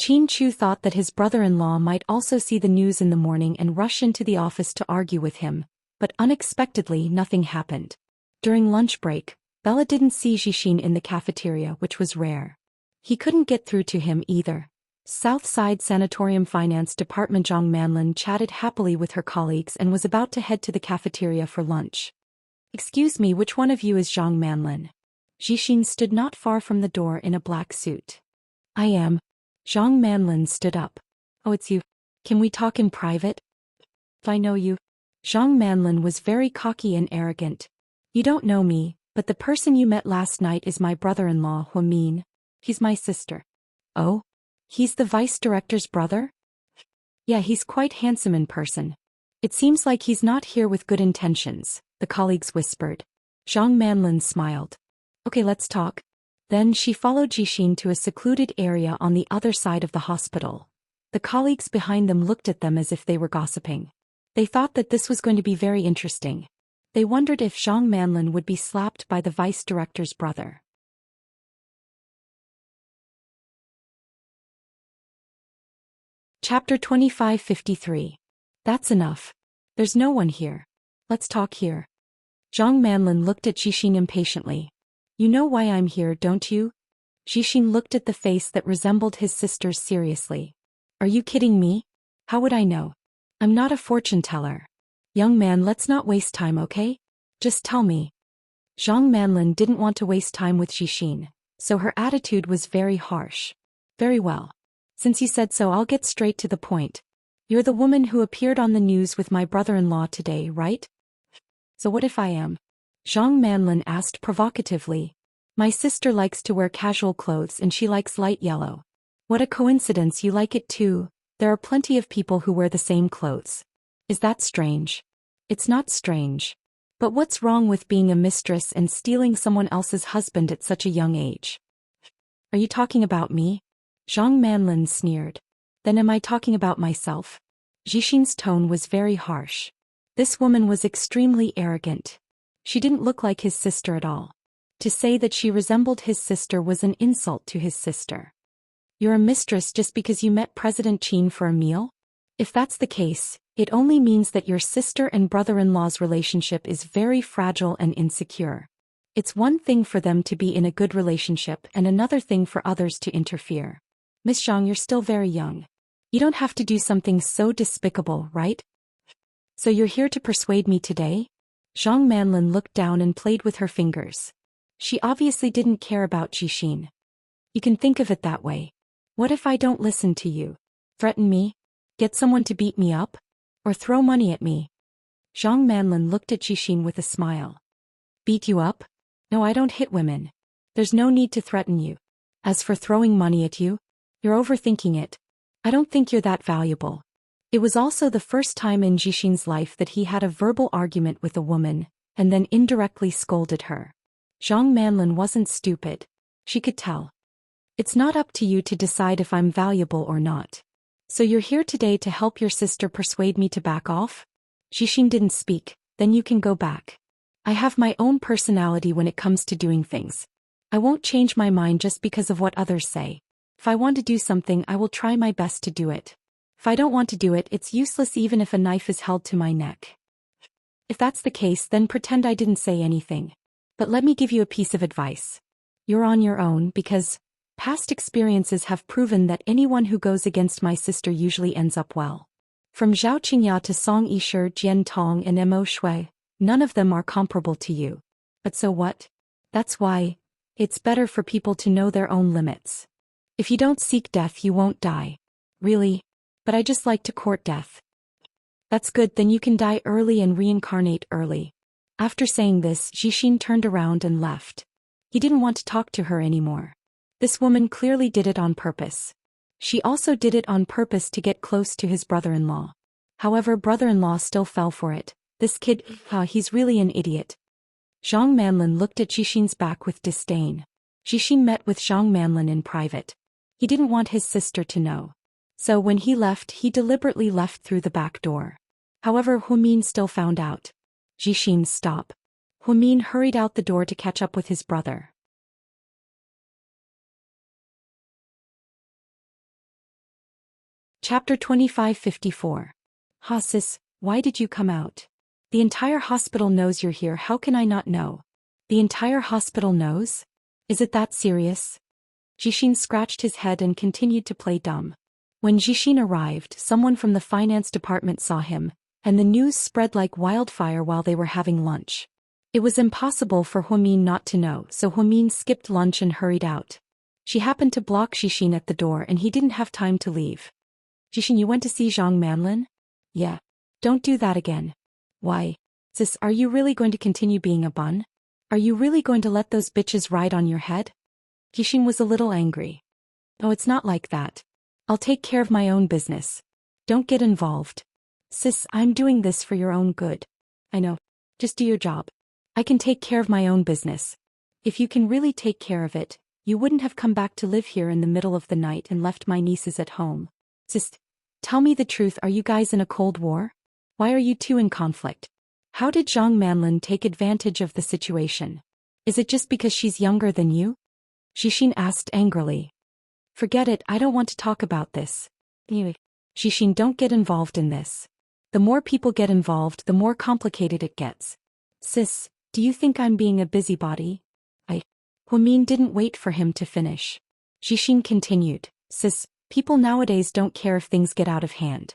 Qin Chu thought that his brother-in-law might also see the news in the morning and rush into the office to argue with him, but unexpectedly nothing happened. During lunch break, Bella didn't see Jixin in the cafeteria, which was rare. He couldn't get through to him either. Southside Sanatorium Finance Department Zhang Manlin chatted happily with her colleagues and was about to head to the cafeteria for lunch. Excuse me, which one of you is Zhang Manlin? Jixin stood not far from the door in a black suit. I am. Zhang Manlin stood up. Oh, it's you. Can we talk in private? If I know you. Zhang Manlin was very cocky and arrogant. You don't know me, but the person you met last night is my brother-in-law, Huamin. He's my sister. Oh? He's the vice director's brother? Yeah, he's quite handsome in person. It seems like he's not here with good intentions, the colleagues whispered. Zhang Manlin smiled. Okay, let's talk. Then she followed Jixin to a secluded area on the other side of the hospital. The colleagues behind them looked at them as if they were gossiping. They thought that this was going to be very interesting. They wondered if Zhang Manlin would be slapped by the vice director's brother. Chapter 2553. That's enough. There's no one here. Let's talk here. Zhang Manlin looked at Jixin impatiently. You know why I'm here, don't you? Jixin looked at the face that resembled his sister's seriously. Are you kidding me? How would I know? I'm not a fortune teller. Young man, let's not waste time, okay? Just tell me. Zhang Manlin didn't want to waste time with Jixin, so her attitude was very harsh. Very well. Since you said so, I'll get straight to the point. You're the woman who appeared on the news with my brother-in-law today, right? So what if I am? Zhang Manlin asked provocatively. My sister likes to wear casual clothes and she likes light yellow. What a coincidence, you like it too. There are plenty of people who wear the same clothes. Is that strange? It's not strange. But what's wrong with being a mistress and stealing someone else's husband at such a young age? Are you talking about me? Zhang Manlin sneered. Then am I talking about myself? Jixin's tone was very harsh. This woman was extremely arrogant. She didn't look like his sister at all. To say that she resembled his sister was an insult to his sister. You're a mistress just because you met President Qin for a meal? If that's the case, It only means that your sister and brother-in-law's relationship is very fragile and insecure. It's one thing for them to be in a good relationship and another thing for others to interfere. Miss Zhang, you're still very young. You don't have to do something so despicable, right? So you're here to persuade me today? Zhang Manlin looked down and played with her fingers. She obviously didn't care about Jixin. You can think of it that way. What if I don't listen to you? Threaten me? Get someone to beat me up? Or throw money at me? Zhang Manlin looked at Jixin with a smile. Beat you up? No, I don't hit women. There's no need to threaten you. As for throwing money at you, you're overthinking it. I don't think you're that valuable. It was also the first time in Jixin's life that he had a verbal argument with a woman, and then indirectly scolded her. Zhang Manlin wasn't stupid. She could tell. It's not up to you to decide if I'm valuable or not. So you're here today to help your sister persuade me to back off? Jixin didn't speak. Then you can go back. I have my own personality when it comes to doing things. I won't change my mind just because of what others say. If I want to do something, I will try my best to do it. If I don't want to do it, it's useless even if a knife is held to my neck. If that's the case, then pretend I didn't say anything. But let me give you a piece of advice. You're on your own because past experiences have proven that anyone who goes against my sister usually ends up well. From Zhao Qingya to Song Yisher, Jian Tong and Mo Shui, none of them are comparable to you. But so what? That's why it's better for people to know their own limits. If you don't seek death, you won't die. Really? But I just like to court death. That's good, then you can die early and reincarnate early. After saying this, Jixin turned around and left. He didn't want to talk to her anymore. This woman clearly did it on purpose. She also did it on purpose to get close to his brother-in-law. However, brother-in-law still fell for it. This kid, he's really an idiot. Zhang Manlin looked at Jixin's back with disdain. Jixin met with Zhang Manlin in private. He didn't want his sister to know. So when he left, he deliberately left through the back door. However, Humin still found out. Jixin, stop. Humin hurried out the door to catch up with his brother. Chapter 2554. Sis, why did you come out? The entire hospital knows you're here, how can I not know? The entire hospital knows? Is it that serious? Jixin scratched his head and continued to play dumb. When Jixin arrived, someone from the finance department saw him, and the news spread like wildfire while they were having lunch. It was impossible for Humin not to know, so Humin skipped lunch and hurried out. She happened to block Jixin at the door and he didn't have time to leave. Jixin, you went to see Zhang Manlin? Yeah. Don't do that again. Why? Sis, are you really going to continue being a bun? Are you really going to let those bitches ride on your head? Jixin was a little angry. Oh, it's not like that. I'll take care of my own business. Don't get involved. Sis, I'm doing this for your own good. I know. Just do your job. I can take care of my own business. If you can really take care of it, you wouldn't have come back to live here in the middle of the night and left my nieces at home. Sis, tell me the truth, are you guys in a cold war? Why are you two in conflict? How did Zhang Manlin take advantage of the situation? Is it just because she's younger than you? Jixin asked angrily. Forget it, I don't want to talk about this. Anyway, Jixin, don't get involved in this. The more people get involved, the more complicated it gets. Sis, do you think I'm being a busybody? Humin didn't wait for him to finish. Jixin continued. Sis, people nowadays don't care if things get out of hand.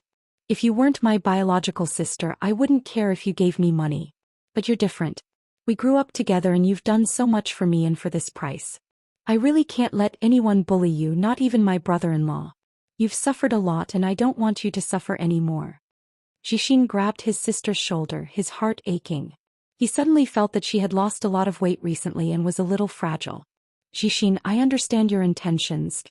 If you weren't my biological sister, I wouldn't care if you gave me money. But you're different. We grew up together and you've done so much for me and for this price. I really can't let anyone bully you, not even my brother-in-law. You've suffered a lot and I don't want you to suffer any more. Jixin grabbed his sister's shoulder, his heart aching. He suddenly felt that she had lost a lot of weight recently and was a little fragile. Jixin, I understand your intentions.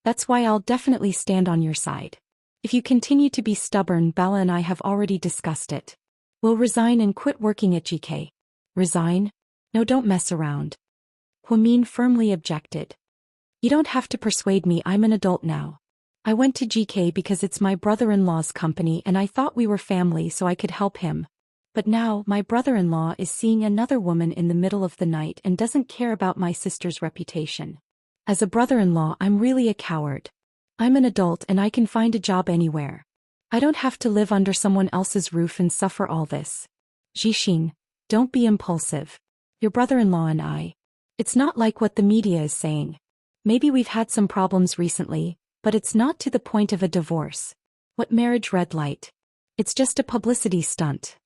That's why I'll definitely stand on your side. If you continue to be stubborn, Bella and I have already discussed it. We'll resign and quit working at GK. Resign? No, don't mess around. Humin firmly objected. You don't have to persuade me, I'm an adult now. I went to GK because it's my brother-in-law's company and I thought we were family so I could help him. But now, my brother-in-law is seeing another woman in the middle of the night and doesn't care about my sister's reputation. As a brother-in-law, I'm really a coward. I'm an adult and I can find a job anywhere. I don't have to live under someone else's roof and suffer all this. Jixin, don't be impulsive. Your brother-in-law and I. It's not like what the media is saying. Maybe we've had some problems recently, but it's not to the point of a divorce. What marriage red light? It's just a publicity stunt.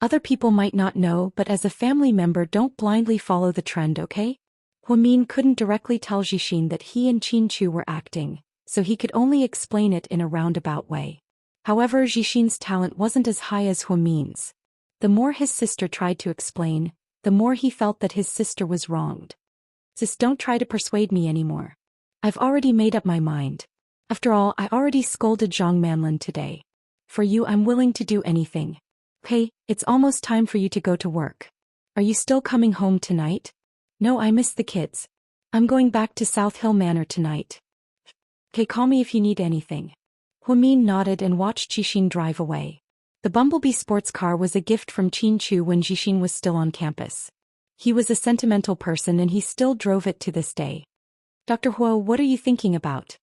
Other people might not know, but as a family member, don't blindly follow the trend, okay? Huamin couldn't directly tell Jixin that he and Qinchu were acting, so he could only explain it in a roundabout way. However, Jixin's talent wasn't as high as Huamin's. The more his sister tried to explain, the more he felt that his sister was wronged. Sis, don't try to persuade me anymore. I've already made up my mind. After all, I already scolded Zhang Manlin today. For you, I'm willing to do anything. Okay, it's almost time for you to go to work. Are you still coming home tonight? No, I miss the kids. I'm going back to South Hill Manor tonight. Okay, call me if you need anything. Huamin nodded and watched Jixin drive away. The Bumblebee sports car was a gift from Qinchu when Jixin was still on campus. He was a sentimental person and he still drove it to this day. Dr. Huo, what are you thinking about?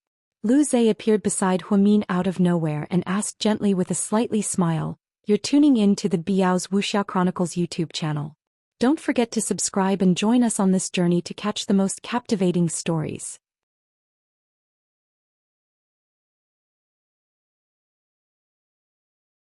Lu Zhe appeared beside Huamin out of nowhere and asked gently with a slightly smile, "You're tuning in to the Biao's Wuxiao Chronicles YouTube channel. Don't forget to subscribe and join us on this journey to catch the most captivating stories."